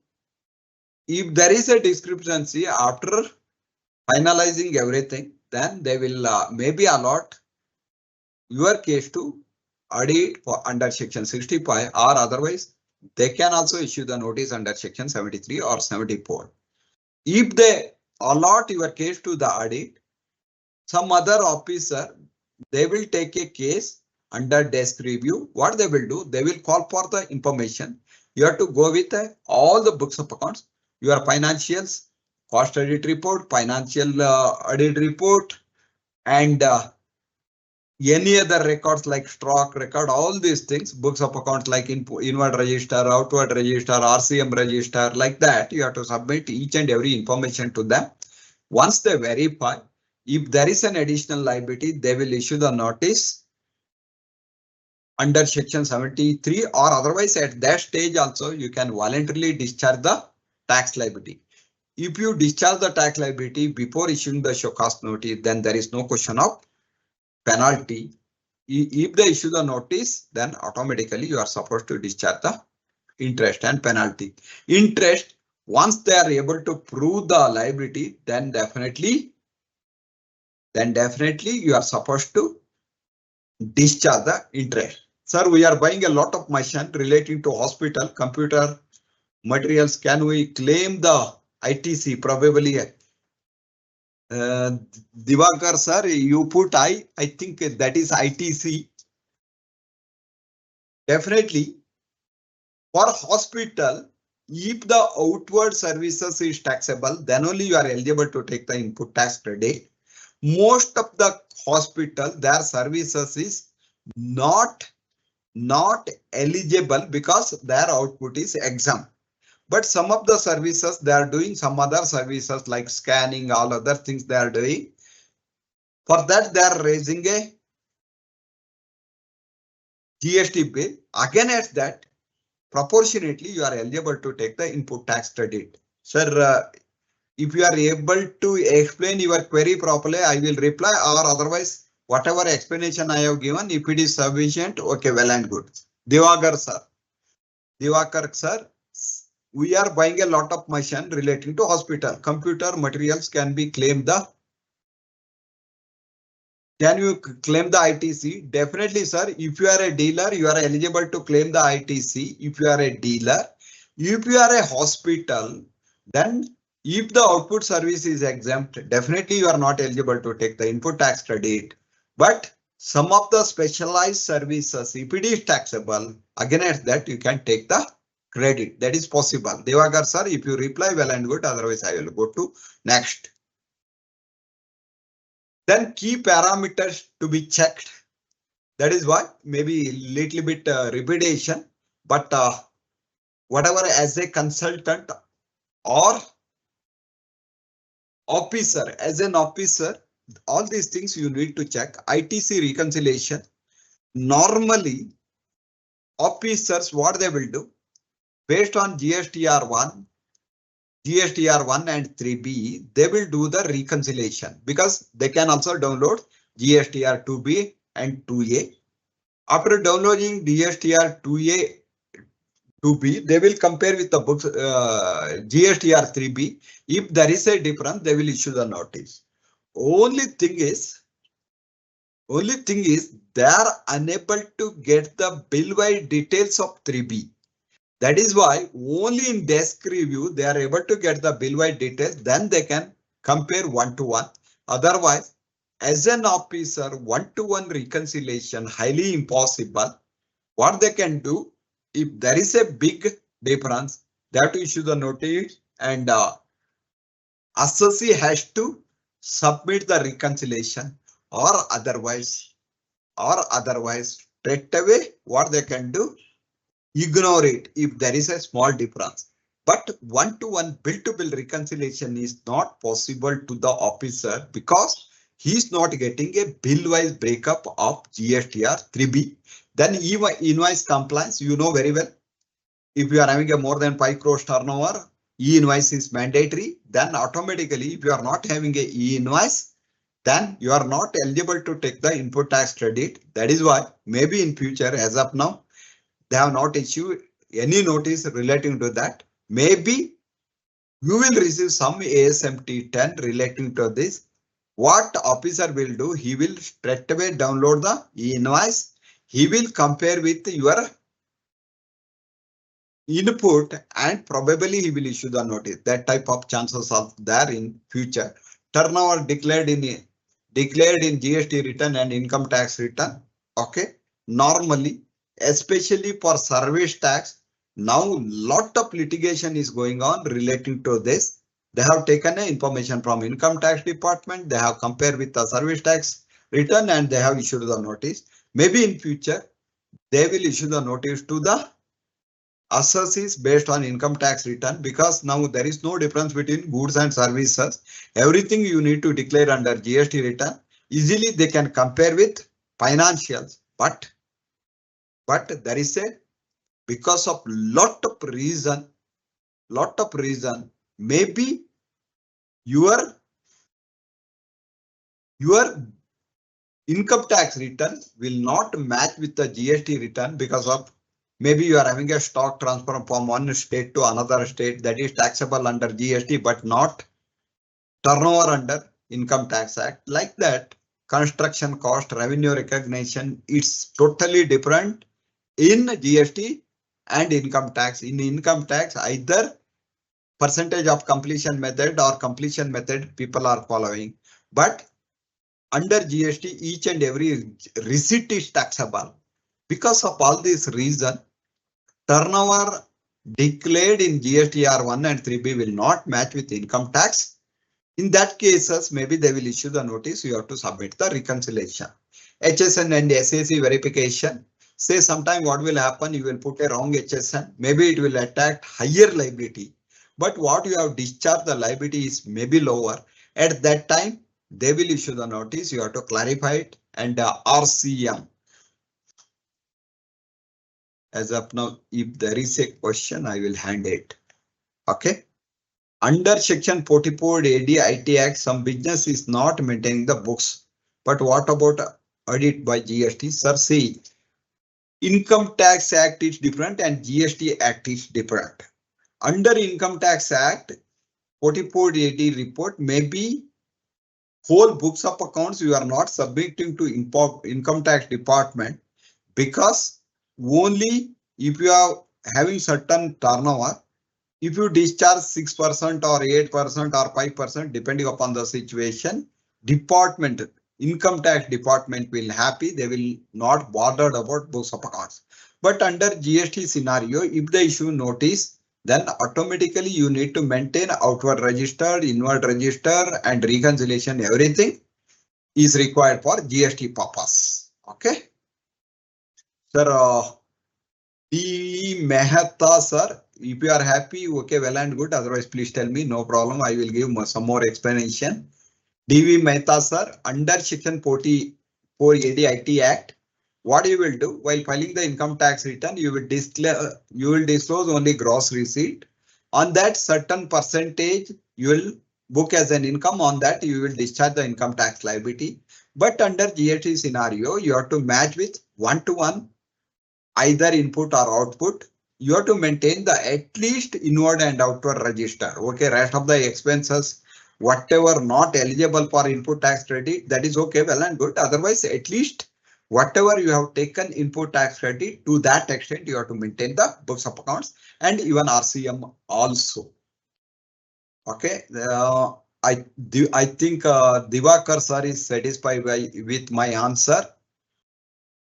Speaker 2: if there is a discrepancy after finalizing everything, then they will maybe allot your case to audit for under section 65, or otherwise they can also issue the notice under section 73 or 74. If they allot your case to the audit, some other officer, they will take a case under desk review. What they will do, they will call for the information. You have to go with all the books of accounts, your financials, cost audit report, financial audit report, and any other records like stock record, all these things, books of accounts like inward register, outward register, RCM register, like that. You have to submit each and every information to them. Once they verify, if there is an additional liability, they will issue the notice under section 73, or otherwise at that stage also you can voluntarily discharge the tax liability. If you discharge the tax liability before issuing the show cause notice, then there is no question of penalty. If they issue the notice, then automatically you are supposed to discharge the interest and penalty. Interest, once they are able to prove the liability, then definitely you are supposed to discharge the interest. Sir, we are buying a lot of machine relating to hospital, computer materials. Can we claim the ITC? Probably. Divakar sir, you put I think that is ITC. Definitely for hospital, if the outward services is taxable, then only you are eligible to take the input tax credit. Most of the hospital, their services is not eligible because their output is exempt. But some of the services they are doing, some other services like scanning, all other things they are doing. For that they are raising a GST bill. Again at that, proportionately you are eligible to take the input tax credit. Sir, if you are able to explain your query properly, I will reply, or otherwise whatever explanation I have given, if it is sufficient, okay, well and good. Divakar sir, we are buying a lot of machine relating to hospital. Computer materials can be claimed Can you claim the ITC? Definitely, sir. If you are a dealer, you are eligible to claim the ITC. If you are a dealer, if you are a hospital, then if the output service is exempt, definitely you are not eligible to take the input tax credit. But some of the specialized services, if it is taxable, again at that you can take the credit. That is possible. Devakar sir, if you reply, well and good. Otherwise, I will go to next. Then key parameters to be checked. That is why maybe little bit repetition, but whatever as a consultant or officer, as an officer, all these things you need to check. ITC reconciliation. Normally, officers, what they will do based on GSTR1 and 3B, they will do the reconciliation because they can also download GSTR2B and 2A. After downloading GSTR 2A, 2B, they will compare with the books GSTR 3B. If there is a difference, they will issue the notice. Only thing is they are unable to get the bill-wide details of 3B. That is why only in desk review they are able to get the bill-wide details, then they can compare one-to-one. Otherwise, as an officer, one-to-one reconciliation highly impossible. What they can do, if there is a big difference, they have to issue the notice and assessee has to submit the reconciliation, or otherwise straight away what they can do, ignore it if there is a small difference. But one-to-one bill-to-bill reconciliation is not possible to the officer because he is not getting a bill-wise breakup of GSTR 3B. Then invoice compliance, you know very well. If you are having a more than 5 crores turnover, e-invoice is mandatory. Then automatically, if you are not having a e-invoice, then you are not eligible to take the input tax credit. That is why maybe in future, as of now, they have not issued any notice relating to that. Maybe you will receive some ASMT 10 relating to this. What officer will do? He will straight away download the e-invoice. He will compare with your input and probably he will issue the notice. That type of chances are there in future. Turnover declared in GST return and income tax return. Okay, normally, especially for service tax, now lot of litigation is going on relating to this. They have taken information from income tax department. They have compared with the service tax return and they have issued the notice. Maybe in future they will issue the notice to the assesses based on income tax return, because now there is no difference between goods and services. Everything you need to declare under GST return. Easily they can compare with financials, but there is a, because of lot of reason, maybe your income tax return will not match with the GST return because of maybe you are having a stock transfer from one state to another state that is taxable under GST, but not turnover under Income Tax Act. Like that, construction cost, revenue recognition, it's totally different in GST and income tax. In income tax, either percentage of completion method or completion method people are following. But under GST, each and every receipt is taxable. Because of all this reason, turnover declared in GSTR 1 and 3B will not match with income tax. In that cases, maybe they will issue the notice. You have to submit the reconciliation. HSN and SAC verification. Say sometime what will happen, you will put a wrong HSN. Maybe it will attract higher liability. But what you have discharged the liability is maybe lower. At that time, they will issue the notice. You have to clarify it. And RCM. As of now, if there is a question, I will hand it. Okay. Under Section 44 AD IT Act, some business is not maintaining the books. But what about audit by GST? Sir, see, Income Tax Act is different and GST Act is different. Under Income Tax Act, 44 AD report may be whole books of accounts you are not submitting to Income Tax Department, because only if you are having certain turnover, if you discharge 6% or 8% or 5%, depending upon the situation, department, income tax department will happy. They will not bothered about books of accounts. But under GST scenario, if they issue notice, then automatically you need to maintain outward register, inward register and reconciliation. Everything is required for GST purpose. Okay. Sir, D. Mehta, sir, if you are happy, okay, well and good. Otherwise, please tell me, no problem. I will give some more explanation. D.V. Mehta, sir, under Section 44 AD IT Act, what you will do while filing the income tax return, you will disclose only gross receipt. On that certain percentage, you will book as an income. On that, you will discharge the income tax liability. But under GST scenario, you have to match with one-to-one, either input or output. You have to maintain the at least inward and outward register. Okay, rest of the expenses, whatever not eligible for input tax credit, that is okay, well and good. Otherwise, at least Whatever you have taken input tax credit, to that extent you have to maintain the books of accounts and even RCM also. Okay, I think Divakar sir is satisfied with my answer.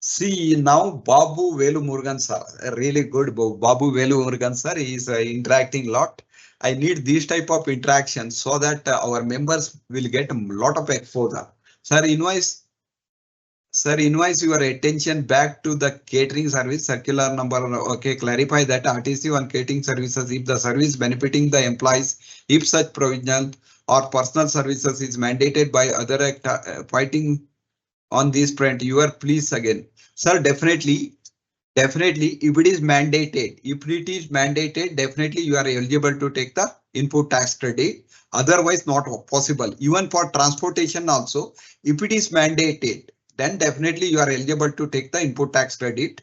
Speaker 2: See now Babu Velu Murugan sir, really good. Babu Velu Murugan sir is interacting a lot. I need this type of interaction so that our members will get a lot of exposure. Sir, invite your attention back to the catering service circular number. Okay, clarify that RTC on catering services if the service benefiting the employees, if such provisional or personal services is mandated by other act fighting on this front. Your please again, sir. Definitely, if it is mandated, definitely you are eligible to take the input tax credit. Otherwise, not possible. Even for transportation also, if it is mandated, then definitely you are eligible to take the input tax credit.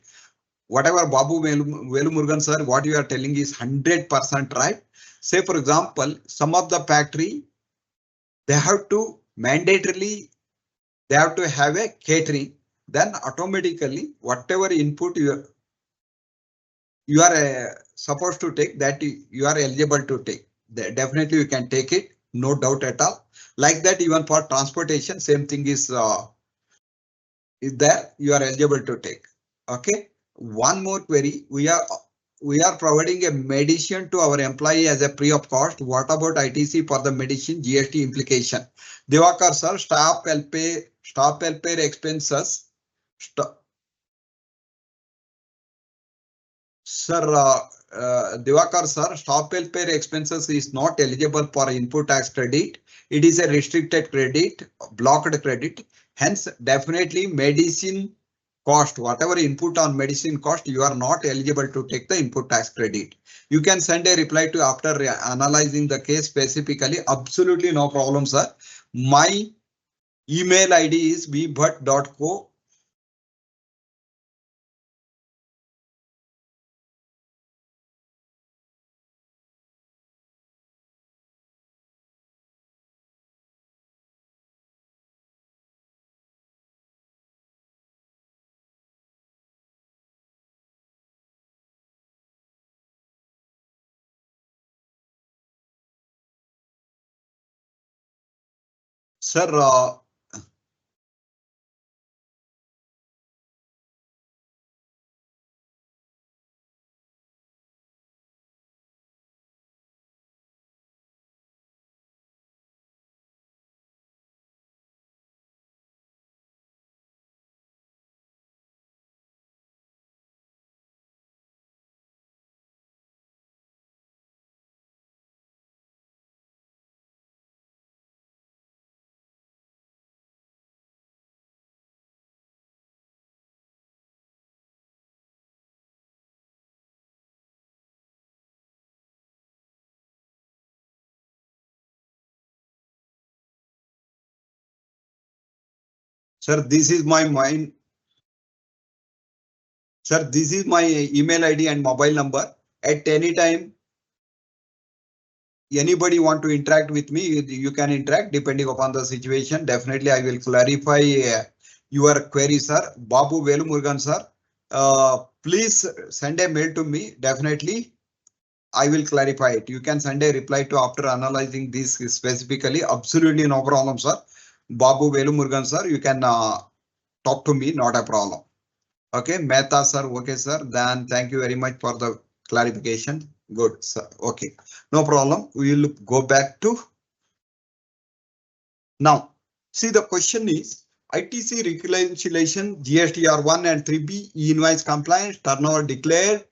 Speaker 2: Whatever Babu Velumurugan sir, what you are telling is 100% right. Say for example, some of the factory, they have to mandatorily, they have to have a catering. Then automatically, whatever input you are supposed to take, that you are eligible to take. Definitely you can take it, no doubt at all. Like that, even for transportation, same thing is there, you are eligible to take. Okay. One more query. We are providing a medicine to our employee as a free of cost. What about ITC for the medicine GST implication? Divakar sir, staff welfare expenses. Sir, Divakar sir, staff welfare expenses is not eligible for input tax credit. It is a restricted credit, blocked credit. Hence, definitely medicine cost, whatever input on medicine cost, you are not eligible to take the input tax credit. You can send a reply to after analyzing the case specifically. Absolutely no problem, sir. My email ID is bbhat.co. Sir, sir, this is my mind. Sir, this is my email ID and mobile number. At any time, anybody want to interact with me, you can interact depending upon the situation. Definitely, I will clarify your query, sir. Babu Velumurugan, sir. Please send a mail to me. Definitely, I will clarify it. You can send a reply to after analyzing this specifically. Absolutely no problem, sir. Babu Velumurugan, sir. You can talk to me, not a problem. Okay, Mehta sir, okay sir, then thank you very much for the clarification. Good sir, okay, no problem. We will go back to now. See, the question is ITC reconciliation GSTR 1 and 3B invoice compliance, turnover declared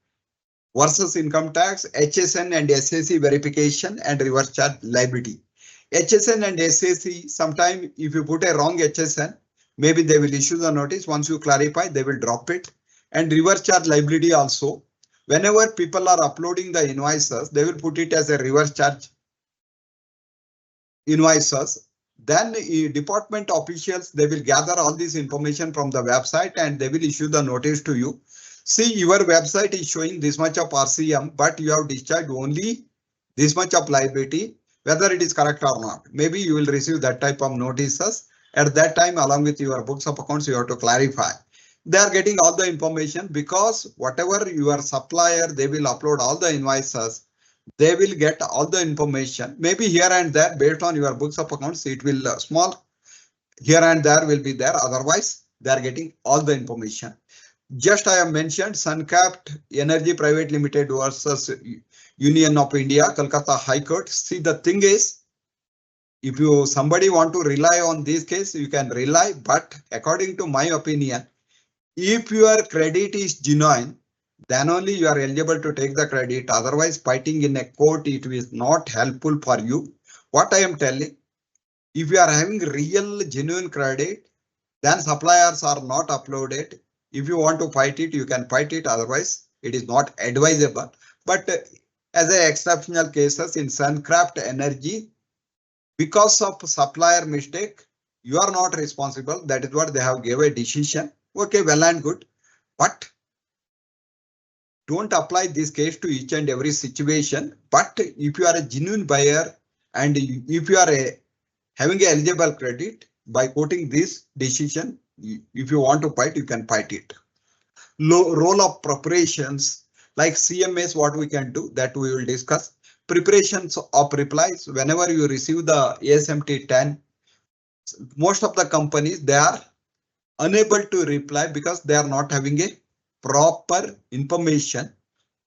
Speaker 2: versus income tax, HSN and SAC verification and reverse charge liability. HSN and SAC, sometime if you put a wrong HSN, maybe they will issue the notice. Once you clarify, they will drop it. And reverse charge liability also. Whenever people are uploading the invoices, they will put it as a reverse charge invoices. Then department officials, they will gather all this information from the website and they will issue the notice to you. See, your website is showing this much of RCM, but you have discharged only this much of liability, whether it is correct or not. Maybe you will receive that type of notices. At that time, along with your books of accounts, you have to clarify. They are getting all the information because whatever your supplier, they will upload all the invoices. They will get all the information. Maybe here and there based on your books of accounts, it will small here and there will be there. Otherwise, they are getting all the information. Just I have mentioned Suncapt Energy Private Limited versus Union of India, Kolkata High Court. See, the thing is, if you somebody want to rely on this case, you can rely. But according to my opinion, if your credit is genuine, then only you are eligible to take the credit. Otherwise, fighting in a court, it is not helpful for you. What I am telling, if you are having real genuine credit, then suppliers are not uploaded. If you want to fight it, you can fight it. Otherwise, it is not advisable. But as a exceptional cases in Suncraft Energy, because of supplier mistake, you are not responsible. That is what they have gave a decision. Okay, well and good. But don't apply this case to each and every situation. But if you are a genuine buyer and if you are having a eligible credit, by quoting this decision, if you want to fight, you can fight it. Role of preparations like CMS, what we can do that we will discuss. Preparations of replies whenever you receive the ASMT 10, most of the companies they are unable to reply because they are not having a proper information.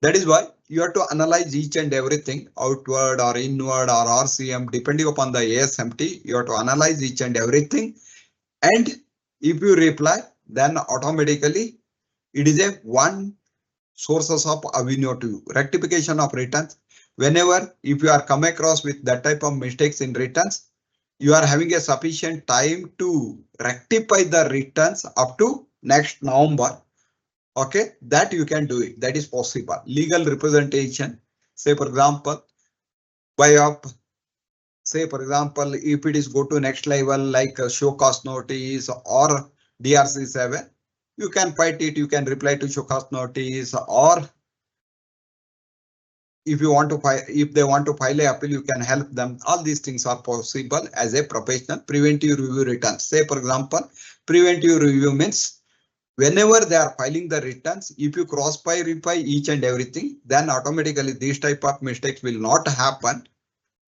Speaker 2: That is why you have to analyze each and everything outward or inward or RCM depending upon the ASMT. You have to analyze each and everything, and if you reply, then automatically it is a one sources of avenue to rectification of returns. Whenever if you are come across with that type of mistakes in returns, you are having a sufficient time to rectify the returns up to next November. Okay, that you can do it. That is possible. Legal representation. Say for example, by up. Say for example, if it is go to next level like a show cause notice or DRC 7, you can fight it. You can reply to show cause notice, or if you want to file, if they want to file a appeal, you can help them. All these things are possible as a professional. Preventive review returns. Say for example, preventive review means whenever they are filing the returns, if you cross verify each and everything, then automatically these type of mistakes will not happen.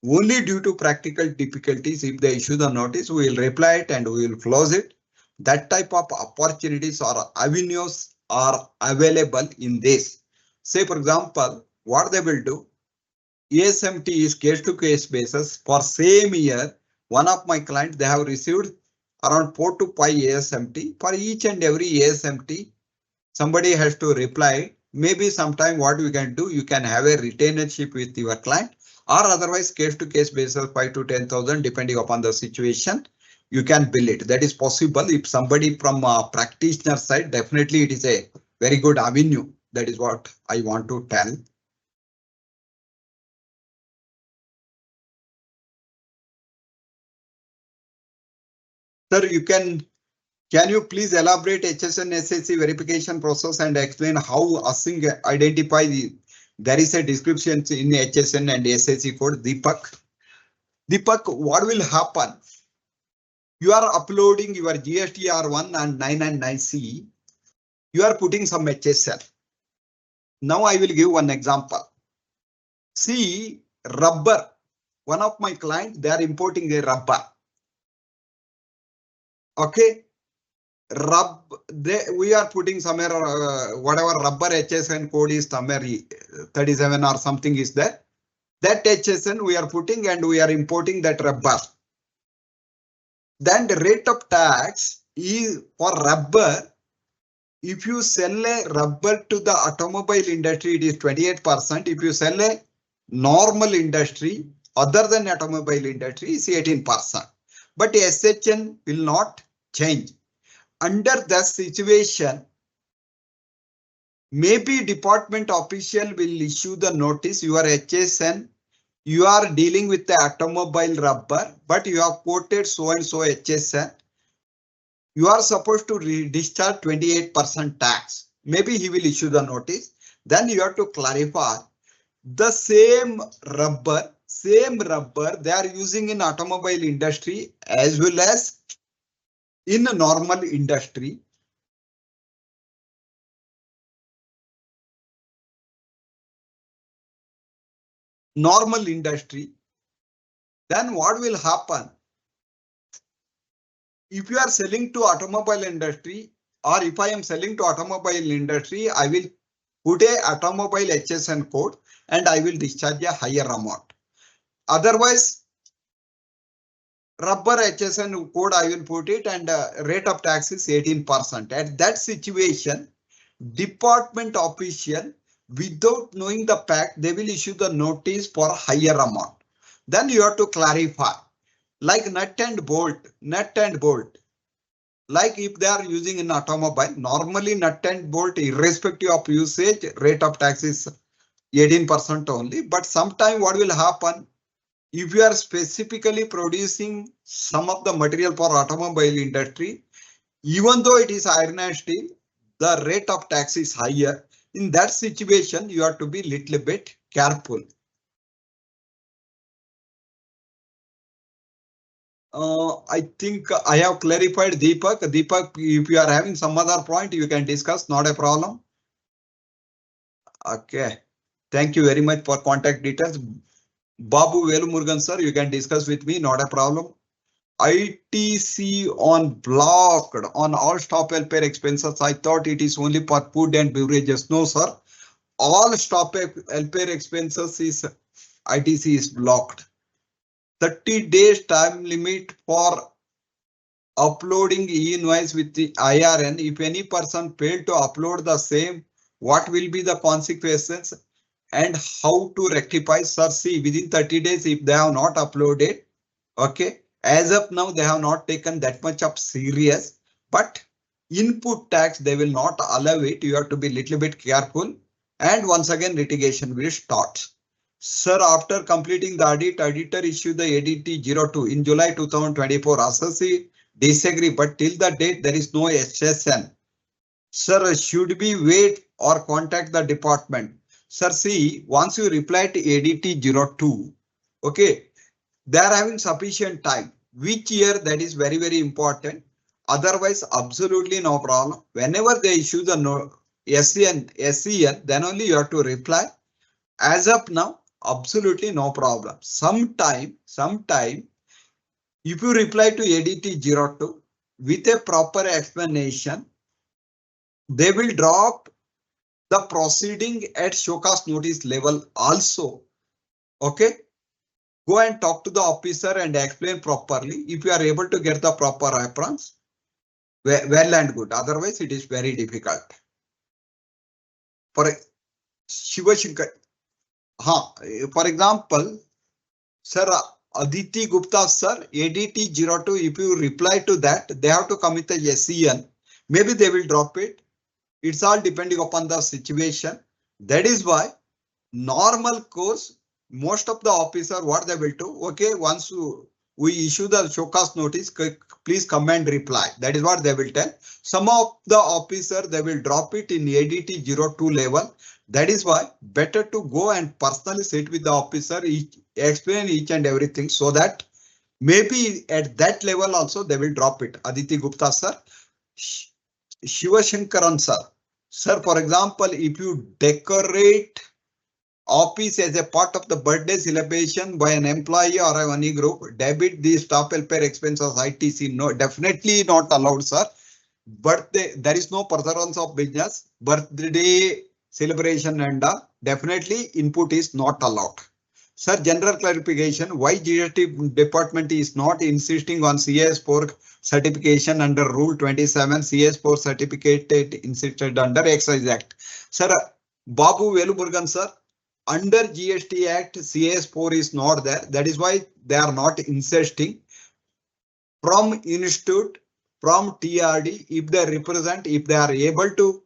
Speaker 2: Only due to practical difficulties, if they issue the notice, we will reply it and we will close it. That type of opportunities or avenues are available in this. Say for example, what they will do, ASMT is case to case basis. For same year, one of my clients, they have received around 4 to 5 ASMT. For each and every ASMT, somebody has to reply. Maybe sometime what you can do, you can have a retainership with your client, or otherwise case to case basis 5 to 10,000 depending upon the situation. You can bill it. That is possible. If somebody from a practitioner side, definitely it is a very good avenue. That is what I want to tell. Sir, can you please elaborate HSN SSC verification process and explain how ASING identify there is a description in HSN and SSC code? Deepak, what will happen? You are uploading your GST R1 and 999C. You are putting some HSN. Now I will give one example. See, rubber. One of my clients, they are importing a rubber. Okay. We are putting somewhere whatever rubber HSN code is somewhere 37 or something is there. That HSN we are putting and we are importing that rubber. Then the rate of tax is for rubber. If you sell a rubber to the automobile industry, it is 28%. If you sell a normal industry other than automobile industry, is 18%. But SHN will not change. Under that situation, maybe department official will issue the notice, your HSN, you are dealing with the automobile rubber, but you have quoted so and so HSN. You are supposed to discharge 28% tax. Maybe he will issue the notice. Then you have to clarify the same rubber they are using in automobile industry as well as in a normal industry. normal industry, then what will happen? If you are selling to automobile industry, or if I am selling to automobile industry, I will put a automobile HSN code and I will discharge a higher amount. Otherwise, rubber HSN code I will put it, and rate of tax is 18%. At that situation, department official, without knowing the fact, they will issue the notice for higher amount. Then you have to clarify, like nut and bolt, nut and bolt. Like if they are using an automobile, normally nut and bolt, irrespective of usage, rate of tax is 18% only. But sometime what will happen, if you are specifically producing some of the material for automobile industry, even though it is iron and steel, the rate of tax is higher. In that situation, you have to be little bit careful. I think I have clarified, Deepak. Deepak, if you are having some other point, you can discuss, not a problem. Okay. Thank you very much for contact details. Babu Velumurugan sir, you can discuss with me, not a problem. ITC on blocked on all stop welfare expenses. I thought it is only for food and beverages. No, sir. All stop welfare expenses is ITC is blocked. 30 days time limit for uploading e-invoice with the IRN. If any person failed to upload the same, what will be the consequences and how to rectify? Sir, see, within 30 days, if they have not uploaded, okay, as of now, they have not taken that much of serious, but input tax, they will not allow it. You have to be little bit careful. And once again, litigation will start. Sir, after completing the audit, auditor issued the ADT 02 in July 2024. Assessee disagree, but till the date, there is no HSN. Sir, should we wait or contact the department? Sir, see, once you reply to ADT 02, okay, they are having sufficient time. Which year, that is very, very important. Otherwise, absolutely no problem. Whenever they issue the SCN, then only you have to reply. As of now, absolutely no problem. Sometime, if you reply to ADT 02 with a proper explanation, they will drop the proceeding at show cause notice level also. Okay. Go and talk to the officer and explain properly. If you are able to get the proper reference, well and good. Otherwise, it is very difficult. For Shivashankar, for example, sir, Aditi Gupta sir, ADT 02, if you reply to that, they have to commit a SCN. Maybe they will drop it. It's all depending upon the situation. That is why normal course, most of the officer, what they will do, okay, once we issue the show cause notice, please come and reply. That is what they will tell. Some of the officer, they will drop it in ADT 02 level. That is why better to go and personally sit with the officer, explain each and everything, so that maybe at that level also they will drop it. Aditi Gupta sir. Shivashankaran sir. Sir, for example, if you decorate office as a part of the birthday celebration by an employee or any group, debit the staff welfare expenses ITC. No, definitely not allowed, sir. Birthday, there is no furtherance of business. Birthday celebration and definitely input is not allowed. Sir, general clarification, why GST department is not insisting on CS4 certification under Rule 27, CS4 certificate insisted under Excise Act. Sir, Babu Velumurugan sir, under GST Act, CS4 is not there. That is why they are not insisting. From institute, from TRD, if they represent, if they are able to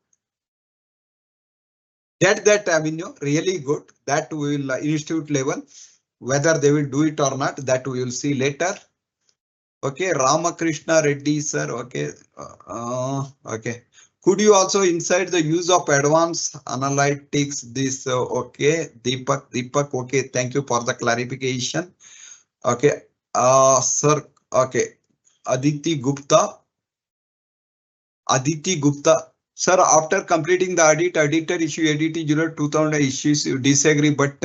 Speaker 2: get that avenue, really good. That we will institute level, whether they will do it or not, that we will see later. Okay, Ramakrishna Reddy sir. Okay, okay. Could you also inside the use of advanced analytics this? Okay, Deepak. Okay, thank you for the clarification. Okay, sir. Okay, Aditi Gupta. Sir, after completing the audit, auditor issue ADT 2000 issues, you disagree, but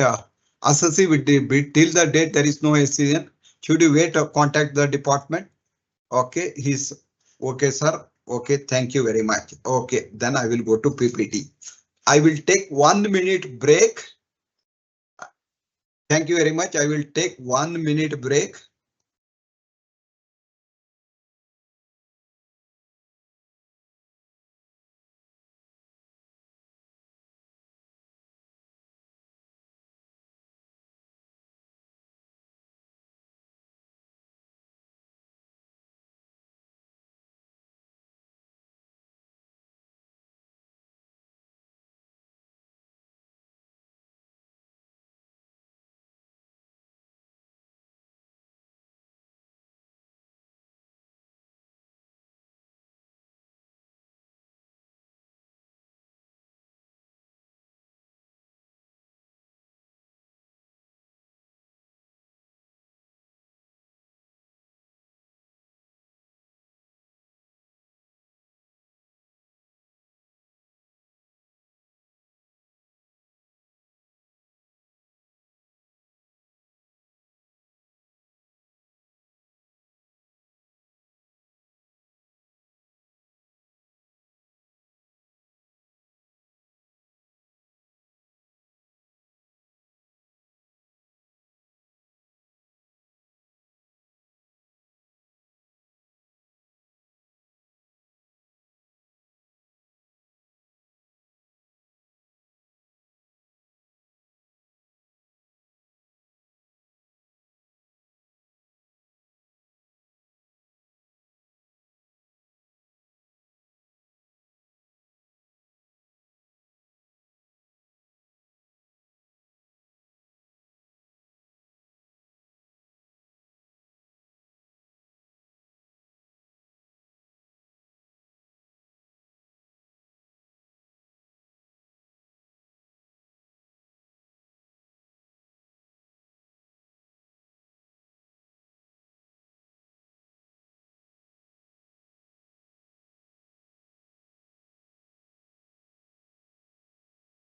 Speaker 2: assessee with the bid till the date there is no decision. Should you wait or contact the department? Okay, he's okay, sir. Okay, thank you very much. Okay, then I will go to PPT. I will take 1 minute break. Thank you very much. I will take 1 minute break.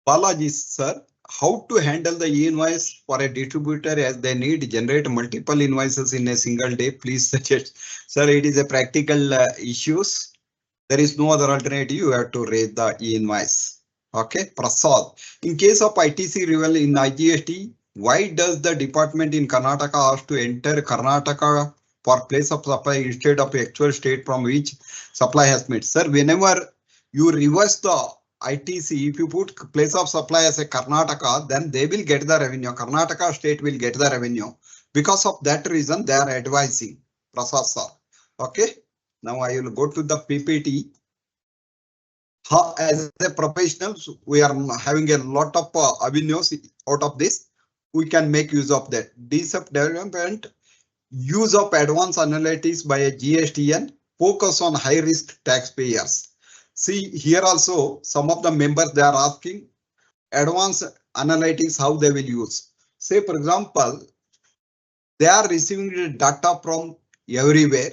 Speaker 2: Balaji, sir, how to handle the e-invoice for a distributor as they need generate multiple invoices in a single day? Please suggest. Sir, it is a practical issues. There is no other alternative. You have to raise the e-invoice. Okay, Prasad. In case of ITC renewal in IGST, why does the department in Karnataka ask to enter Karnataka for place of supply instead of actual state from which supply has made? Sir, whenever you reverse the ITC, if you put place of supply as a Karnataka, then they will get the revenue. Karnataka state will get the revenue. Because of that reason, they are advising. Prasad sir. Okay. Now I will go to the PPT. As a professional, we are having a lot of avenues out of this. We can make use of that. DSF development, use of advanced analytics by a GSTN, focus on high risk taxpayers. See here also some of the members they are asking advanced analytics how they will use. Say for example, they are receiving the data from everywhere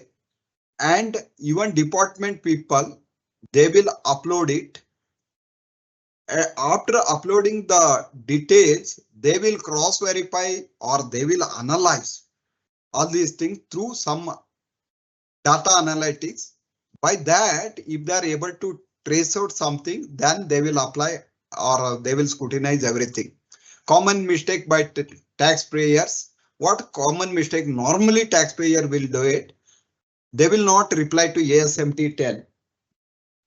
Speaker 2: and even department people they will upload it. After uploading the details, they will cross verify or they will analyze all these things through some data analytics. By that, if they are able to trace out something, then they will apply or they will scrutinize everything. Common mistake by taxpayers. What common mistake normally taxpayer will do it? They will not reply to ASMT 10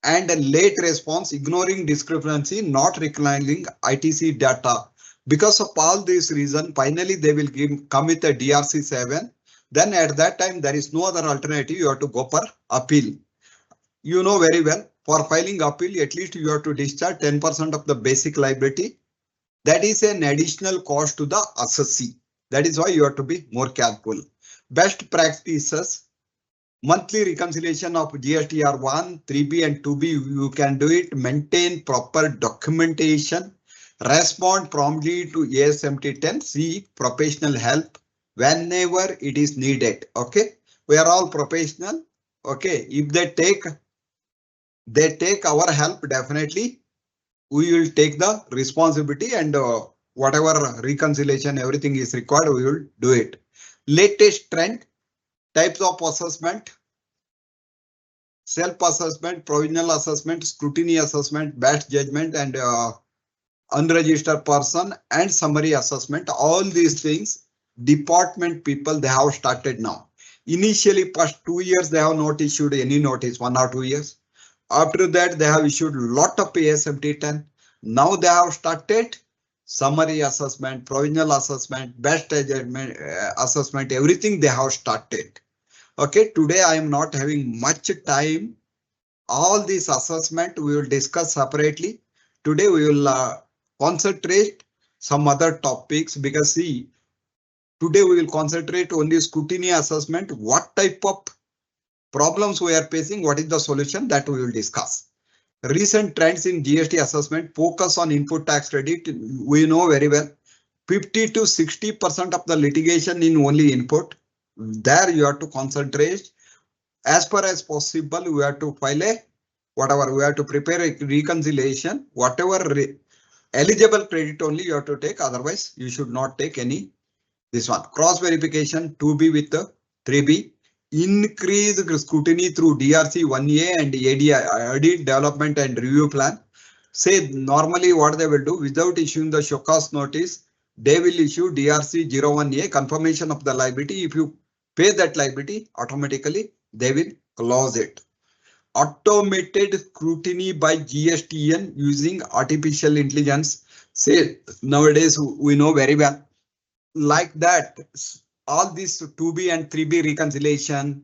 Speaker 2: and a late response, ignoring discrepancy, not reconciling ITC data. Because of all these reasons, finally they will come with a DRC 7. Then at that time, there is no other alternative. You have to go for appeal. You know very well, for filing appeal, at least you have to discharge 10% of the basic liability. That is an additional cost to the assessee. That is why you have to be more careful. Best practices. Monthly reconciliation of GSTR 1, 3B and 2B, you can do it. Maintain proper documentation. Respond promptly to ASMT 10. Seek professional help whenever it is needed. Okay, we are all professional. Okay, if they take our help, definitely we will take the responsibility and whatever reconciliation, everything is required, we will do it. Latest trend, types of assessment, self-assessment, provisional assessment, scrutiny assessment, batch judgment, and unregistered person and summary assessment. All these things, department people, they have started now. Initially, past 2 years, they have not issued any notice, 1 or 2 years. After that, they have issued lot of ASMT 10. Now they have started summary assessment, provisional assessment, batch judgment assessment, everything they have started. Okay, today I am not having much time. All these assessment we will discuss separately. Today we will concentrate some other topics, because see, today we will concentrate on the scrutiny assessment. What type of problems we are facing, what is the solution, that we will discuss. Recent trends in GST assessment, focus on input tax credit. We know very well 50 to 60% of the litigation in only input. There you have to concentrate. As far as possible, we have to file a whatever, we have to prepare a reconciliation. Whatever eligible credit only you have to take, otherwise you should not take any. This one, cross verification 2B with the 3B. Increase scrutiny through DRC 1A and ADI, audit development and review plan. Say normally what they will do, without issuing the show cause notice, they will issue DRC 01A, confirmation of the liability. If you pay that liability, automatically they will close it. Automated scrutiny by GSTN using artificial intelligence. Say nowadays we know very well, like that, all this 2B and 3B reconciliation,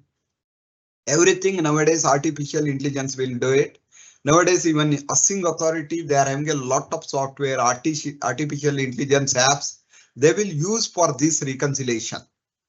Speaker 2: everything nowadays artificial intelligence will do it. Nowadays even assessing authority, they are having a lot of software, artificial intelligence apps they will use for this reconciliation.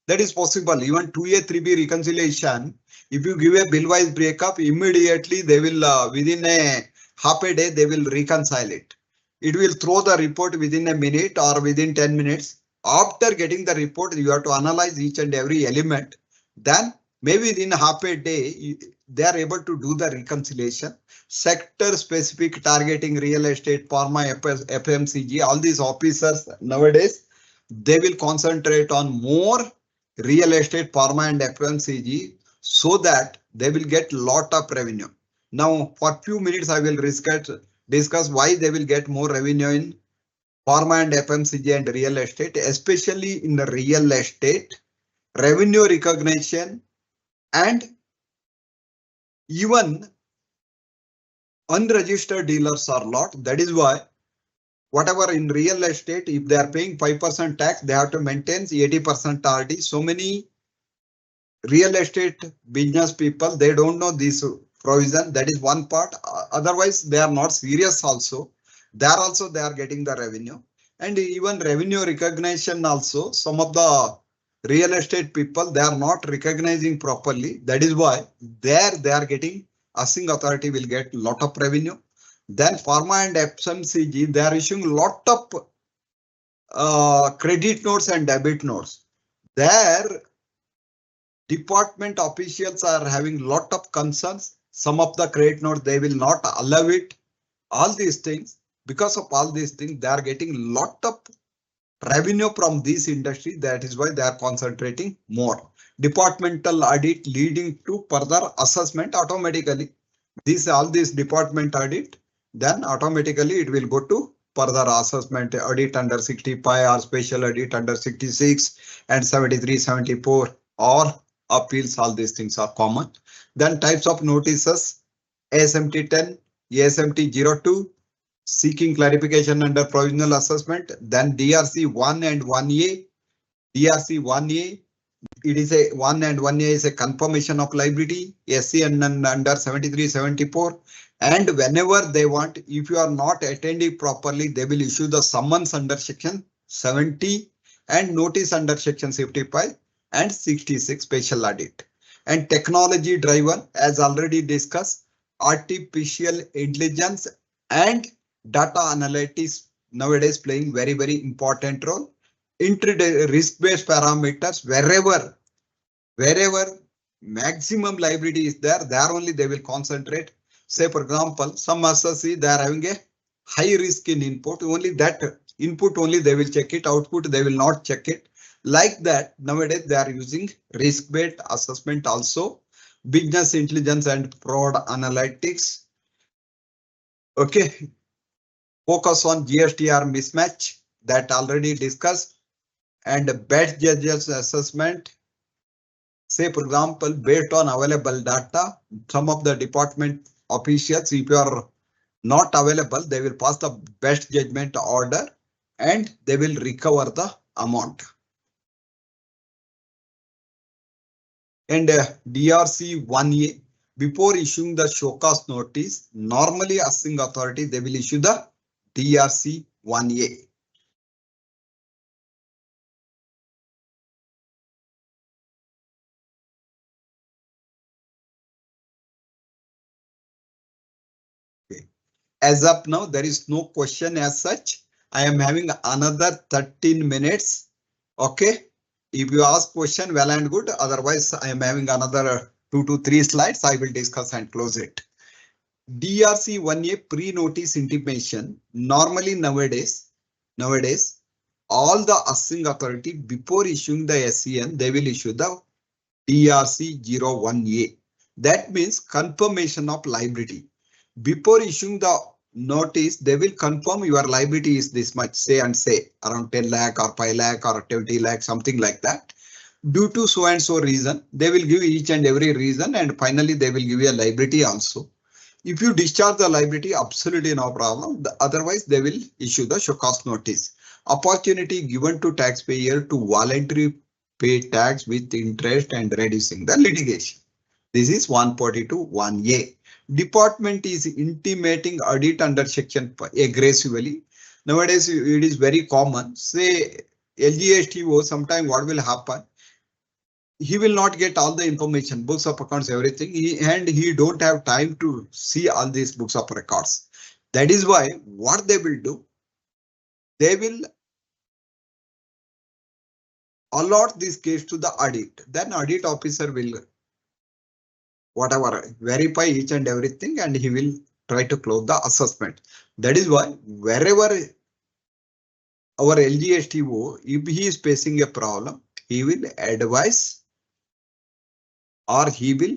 Speaker 2: That is possible. Even 2A 3B reconciliation, if you give a bill wise breakup, immediately they will within a half a day they will reconcile it. It will throw the report within a minute or within 10 minutes. After getting the report, you have to analyze each and every element. Then maybe within half a day, they are able to do the reconciliation. Sector specific targeting, real estate, pharma, FMCG, all these officers nowadays, they will concentrate on more real estate, pharma and FMCG, so that they will get lot of revenue. Now for few minutes I will discuss why they will get more revenue in pharma and FMCG and real estate, especially in the real estate, revenue recognition and even unregistered dealers are lot. That is why whatever in real estate, if they are paying 5% tax, they have to maintain 80% RD. So many real estate business people, they don't know this provision. That is one part. Otherwise, they are not serious also. There also they are getting the revenue, and even revenue recognition also. Some of the real estate people, they are not recognizing properly. That is why there they are getting, assessing authority will get lot of revenue. Then pharma and FMCG, they are issuing lot of credit notes and debit notes. There department officials are having lot of concerns. Some of the credit notes, they will not allow it. All these things, because of all these things, they are getting lot of revenue from this industry. That is why they are concentrating more. Departmental audit leading to further assessment automatically. All this department audit, then automatically it will go to further assessment, audit under 65 or special audit under 66 and 73, 74 or appeals. All these things are common. Then types of notices, ASMT 10, ASMT 02, seeking clarification under provisional assessment. Then DRC 1 and 1A, DRC 1A, it is a 1 and 1A is a confirmation of liability, SC and under 73, 74. And whenever they want, if you are not attending properly, they will issue the summons under section 70 and notice under section 55 and 66 special audit. And technology driven, as already discussed, artificial intelligence and data analytics nowadays playing very, very important role. Risk-based parameters, wherever maximum liability is there, only they will concentrate. Say for example, some assessee, they are having a high risk in input, only that Input only they will check it, output they will not check it. Like that, nowadays they are using risk-based assessment also, business intelligence and fraud analytics. Okay, focus on GSTR mismatch that already discussed, and best judges assessment. Say, for example, based on available data, some of the department officials, if you are not available, they will pass the best judgment order and they will recover the amount. And DRC 1A, before issuing the show cause notice, normally assessing authority, they will issue the DRC 1A. As of now, there is no question as such. I am having another 13 minutes. Okay. If you ask question, well and good. Otherwise, I am having another 2 to 3 slides. I will discuss and close it. DRC 1A pre-notice intimation. Normally nowadays, all the assessing authority before issuing the SEN, they will issue the DRC 01A. That means confirmation of liability. Before issuing the notice, they will confirm your liability is this much, say and say around 10 lakh or 5 lakh or 20 lakh, something like that. Due to so and so reason, they will give each and every reason, and finally they will give you a liability also. If you discharge the liability, absolutely no problem. Otherwise, they will issue the show cause notice. Opportunity given to taxpayer to voluntarily pay tax with interest and reducing the litigation. This is 142 1A. Department is intimating audit under section aggressively. Nowadays, it is very common. Say LGSTO, sometime what will happen? He will not get all the information, books of accounts, everything, and he don't have time to see all these books of records. That is why what they will do, they will allot this case to the audit. Then audit officer will whatever verify each and everything, and he will try to close the assessment. That is why wherever our LGSTO, if he is facing a problem, he will advise or he will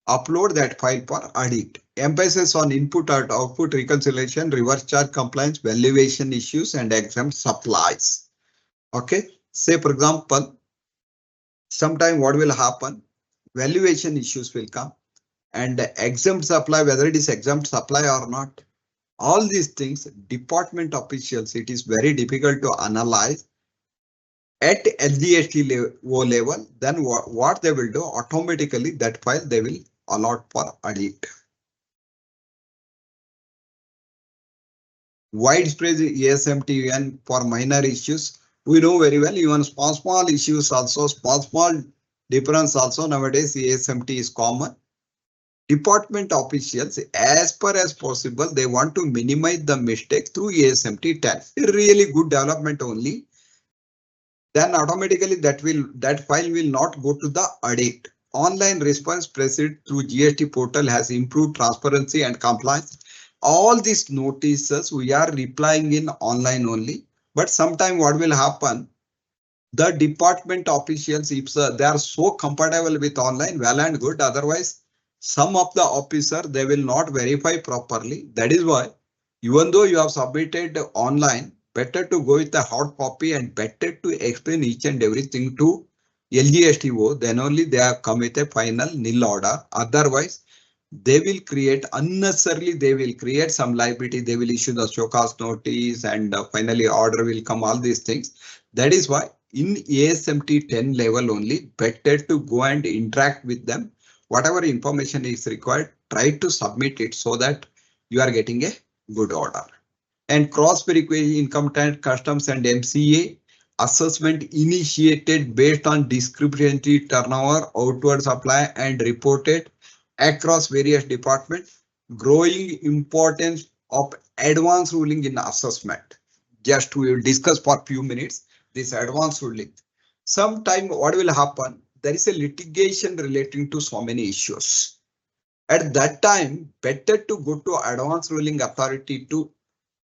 Speaker 2: upload that file for audit. Emphasis on input and output reconciliation, reverse charge compliance, valuation issues, and exempt supplies. Okay, say for example, sometime what will happen? Valuation issues will come, and exempt supply, whether it is exempt supply or not. All these things, department officials, it is very difficult to analyze at LGST level. Then what they will do, automatically that file they will allot for audit. Widespread ASMTN for minor issues. We know very well, even small issues also, small difference also, nowadays ASMT is common. Department officials, as far as possible, they want to minimize the mistake through ASMT 10. A really good development only. Then automatically that file will not go to the audit. Online response proceed through GST portal has improved transparency and compliance. All these notices we are replying in online only. But sometime what will happen? The department officials, if they are so compatible with online, well and good. Otherwise, some of the officer, they will not verify properly. That is why, even though you have submitted online, better to go with the hard copy and better to explain each and everything to LGSTO. Then only they have come with a final nil order. Otherwise, they will create unnecessarily, they will create some liability. They will issue the show cause notice, and finally order will come, all these things. That is why in ASMT 10 level only, better to go and interact with them. Whatever information is required, try to submit it so that you are getting a good order. And cross verification income tax, customs and MCA assessment initiated based on discrepancy turnover, outward supply and reported across various departments. Growing importance of advance ruling in assessment. Just we will discuss for few minutes this advance ruling. Sometime what will happen? There is a litigation relating to so many issues. At that time, better to go to advance ruling authority to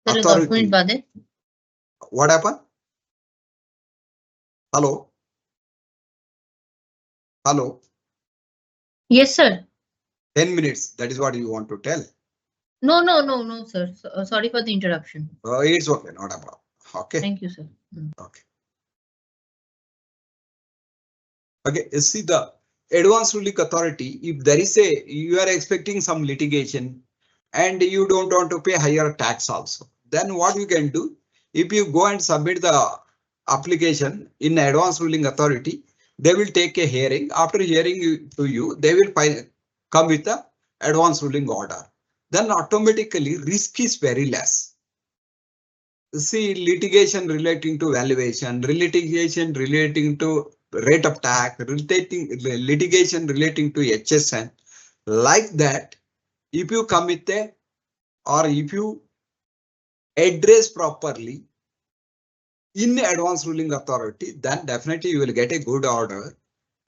Speaker 1: Sir, 1 minute बाद है.
Speaker 2: What happened? Hello? Hello?
Speaker 1: Yes, sir.
Speaker 2: 10 minutes. That is what you want to tell.
Speaker 1: No, sir. Sorry for the interruption.
Speaker 2: It's okay, not a problem. Okay.
Speaker 1: Thank you, sir.
Speaker 2: Okay. Okay. See the advanced ruling authority. If there is you are expecting some litigation and you don't want to pay higher tax also, then what you can do? If you go and submit the application in advanced ruling authority, they will take a hearing. After hearing they will come with the advanced ruling order. Then automatically risk is very less. See, litigation relating to valuation, litigation relating to rate of tax, litigation relating to HSN, like that, if you come with or if you address properly in advanced ruling authority, then definitely you will get a good order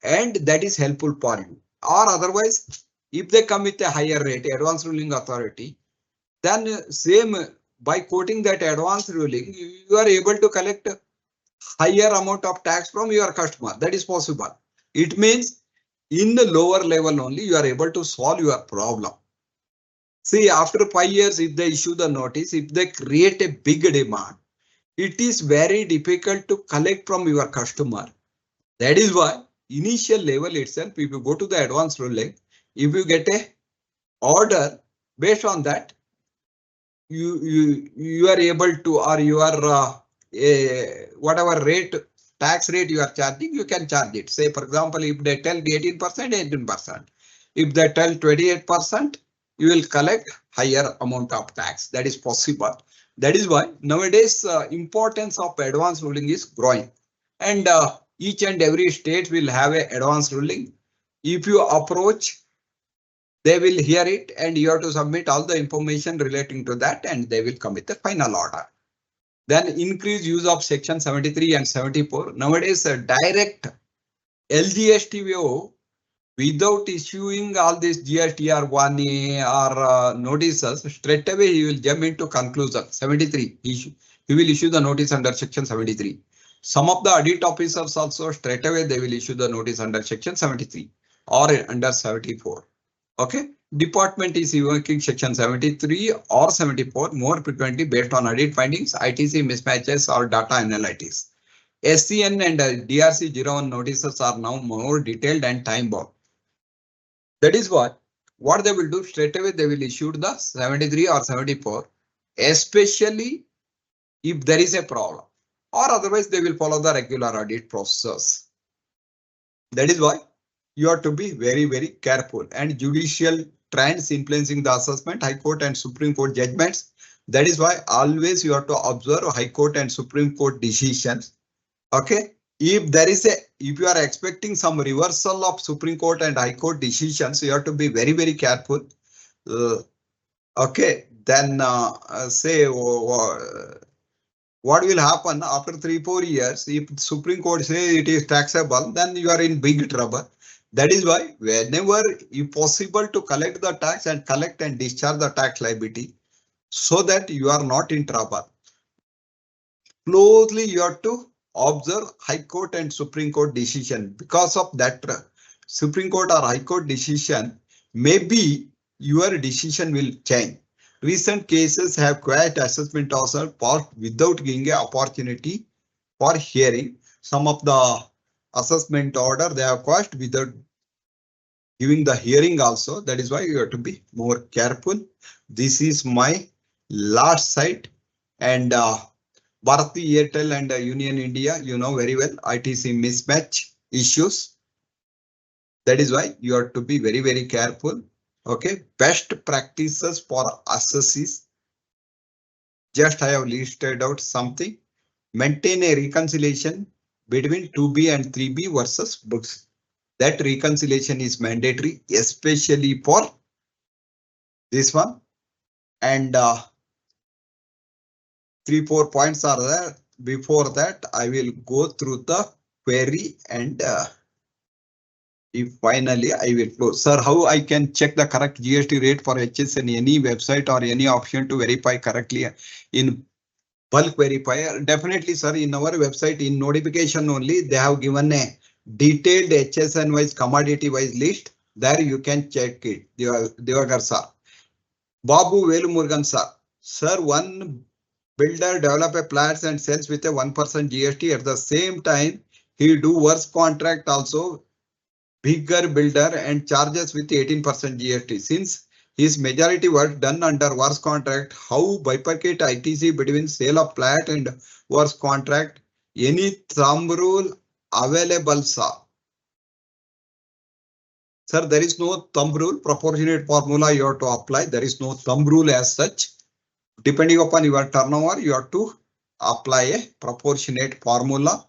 Speaker 2: and that is helpful for you. Or otherwise, if they come with a higher rate, advanced ruling authority, then same by quoting that advanced ruling, you are able to collect higher amount of tax from your customer. That is possible. It means in the lower level only you are able to solve your problem. See, after 5 years, if they issue the notice, if they create a big demand, it is very difficult to collect from your customer. That is why initial level itself, if you go to the advanced ruling, if you get a order based on that, you are able to, or you are whatever rate tax rate you are charging, you can charge it. Say for example, if they tell 18%, 18%. If they tell 28%, you will collect higher amount of tax. That is possible. That is why nowadays importance of advanced ruling is growing, and each and every state will have a advanced ruling. If you approach, they will hear it and you have to submit all the information relating to that and they will come with the final order. Then increase use of section 73 and 74. Nowadays, direct LGSTO without issuing all this GST or 1A or notices, straight away he will jump into conclusion 73. He will issue the notice under section 73. Some of the audit officers also straight away they will issue the notice under section 73 or under 74. Okay, department is invoking section 73 or 74 more frequently based on audit findings, ITC mismatches or data analytics. SCN and DRC 01 notices are now more detailed and time bound. That is what they will do straight away. They will issue the 73 or 74, especially if there is a problem, or otherwise they will follow the regular audit process. That is why you have to be very, very careful. And judicial trends influencing the assessment, High Court and Supreme Court judgments. That is why always you have to observe High Court and Supreme Court decisions. Okay. If you are expecting some reversal of Supreme Court and High Court decisions, you have to be very, very careful. Okay. Then say what will happen after 3-4 years if Supreme Court says it is taxable, then you are in big trouble. That is why whenever it's possible to collect the tax and collect and discharge the tax liability so that you are not in trouble. Closely you have to observe High Court and Supreme Court decision. Because of that Supreme Court or High Court decision, maybe your decision will change. Recent cases have quiet assessment also passed without giving an opportunity for hearing. Some of the assessment order they have quashed without giving the hearing also. That is why you have to be more careful. This is my last site, and Bharati Airtel and Union India, you know very well, ITC mismatch issues. That is why you have to be very, very careful. Okay, best practices for assessees. Just I have listed out something. Maintain a reconciliation between 2B and 3B versus books. That reconciliation is mandatory, especially for this one. And 3-4 points are there. Before that, I will go through the query and if finally I will close. Sir, how I can check the correct GST rate for HS in any website or any option to verify correctly in bulk verifier. Definitely, sir, in our website, in notification only, they have given a detailed HSN wise, commodity wise list. There you can check it. Divakar sir. Babu Velumurugan sir. Sir, one builder develop a plants and sells with a 1% GST. At the same time, he do work contract also, bigger builder, and charges with 18% GST. Since his majority work done under works contract, how bifurcate ITC between sale of plat and works contract? Any thumb rule available, sir? Sir, there is no thumb rule. Proportionate formula you have to apply. There is no thumb rule as such. Depending upon your turnover, you have to apply a proportionate formula.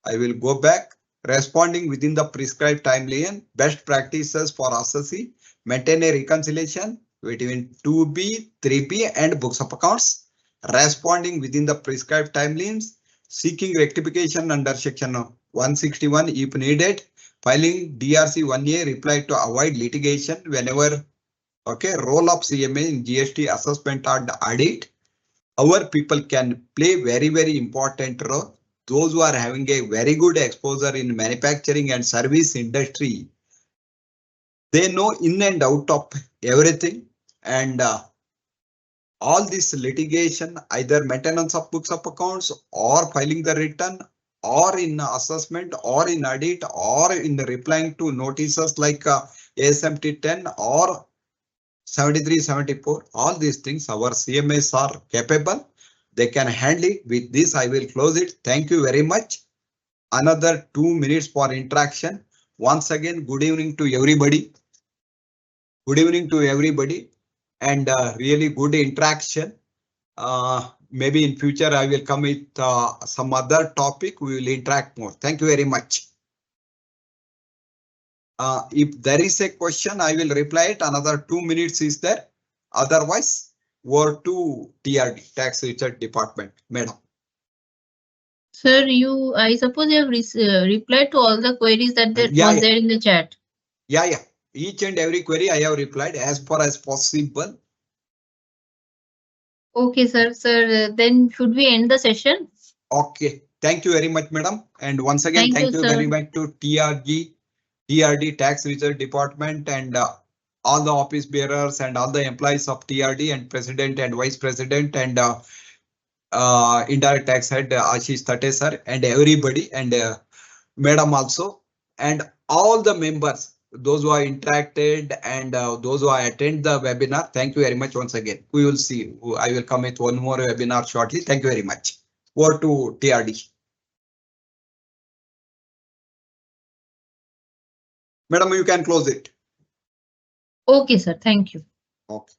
Speaker 2: I will go back. Responding within the prescribed timeline, best practices for assessing, maintain a reconciliation between 2B, 3B and books of accounts. Responding within the prescribed timelines, seeking rectification under section 161 if needed, filing DRC 1A reply to avoid litigation whenever. Okay, role of CMA in GST assessment and audit. Our people can play very important role. Those who are having a very good exposure in manufacturing and service industry, they know in and out of everything, and all this litigation, either maintenance of books of accounts or filing the return or in assessment or in audit or in replying to notices like ASMT 10 or 73, 74, all these things our CMAs are capable. They can handle it. With this, I will close it. Thank you very much. Another 2 minutes for interaction. Once again, good evening to everybody. Good evening to everybody, and really good interaction. Maybe in future I will come with some other topic. We will interact more. Thank you very much. If there is a question, I will reply it. Another 2 minutes is there. Otherwise, over to TRD, Tax Research Department. Madam.
Speaker 1: Sir, I suppose you have replied to all the queries that was there in the chat.
Speaker 2: Yeah. Each and every query I have replied as far as possible.
Speaker 1: Okay, sir. Sir, then should we end the session?
Speaker 2: Okay. Thank you very much, madam. And once again, thank you very much to TRD Tax Research Department and all the office bearers and all the employees of TRD and president and vice president and indirect tax head Ashish Thate sir and everybody and madam also and all the members, those who are interacted and those who are attend the webinar. Thank you very much once again. We will see. I will come with one more webinar shortly. Thank you very much. Over to TRD. Madam, you can close it.
Speaker 1: Okay, sir. Thank you.
Speaker 2: Okay.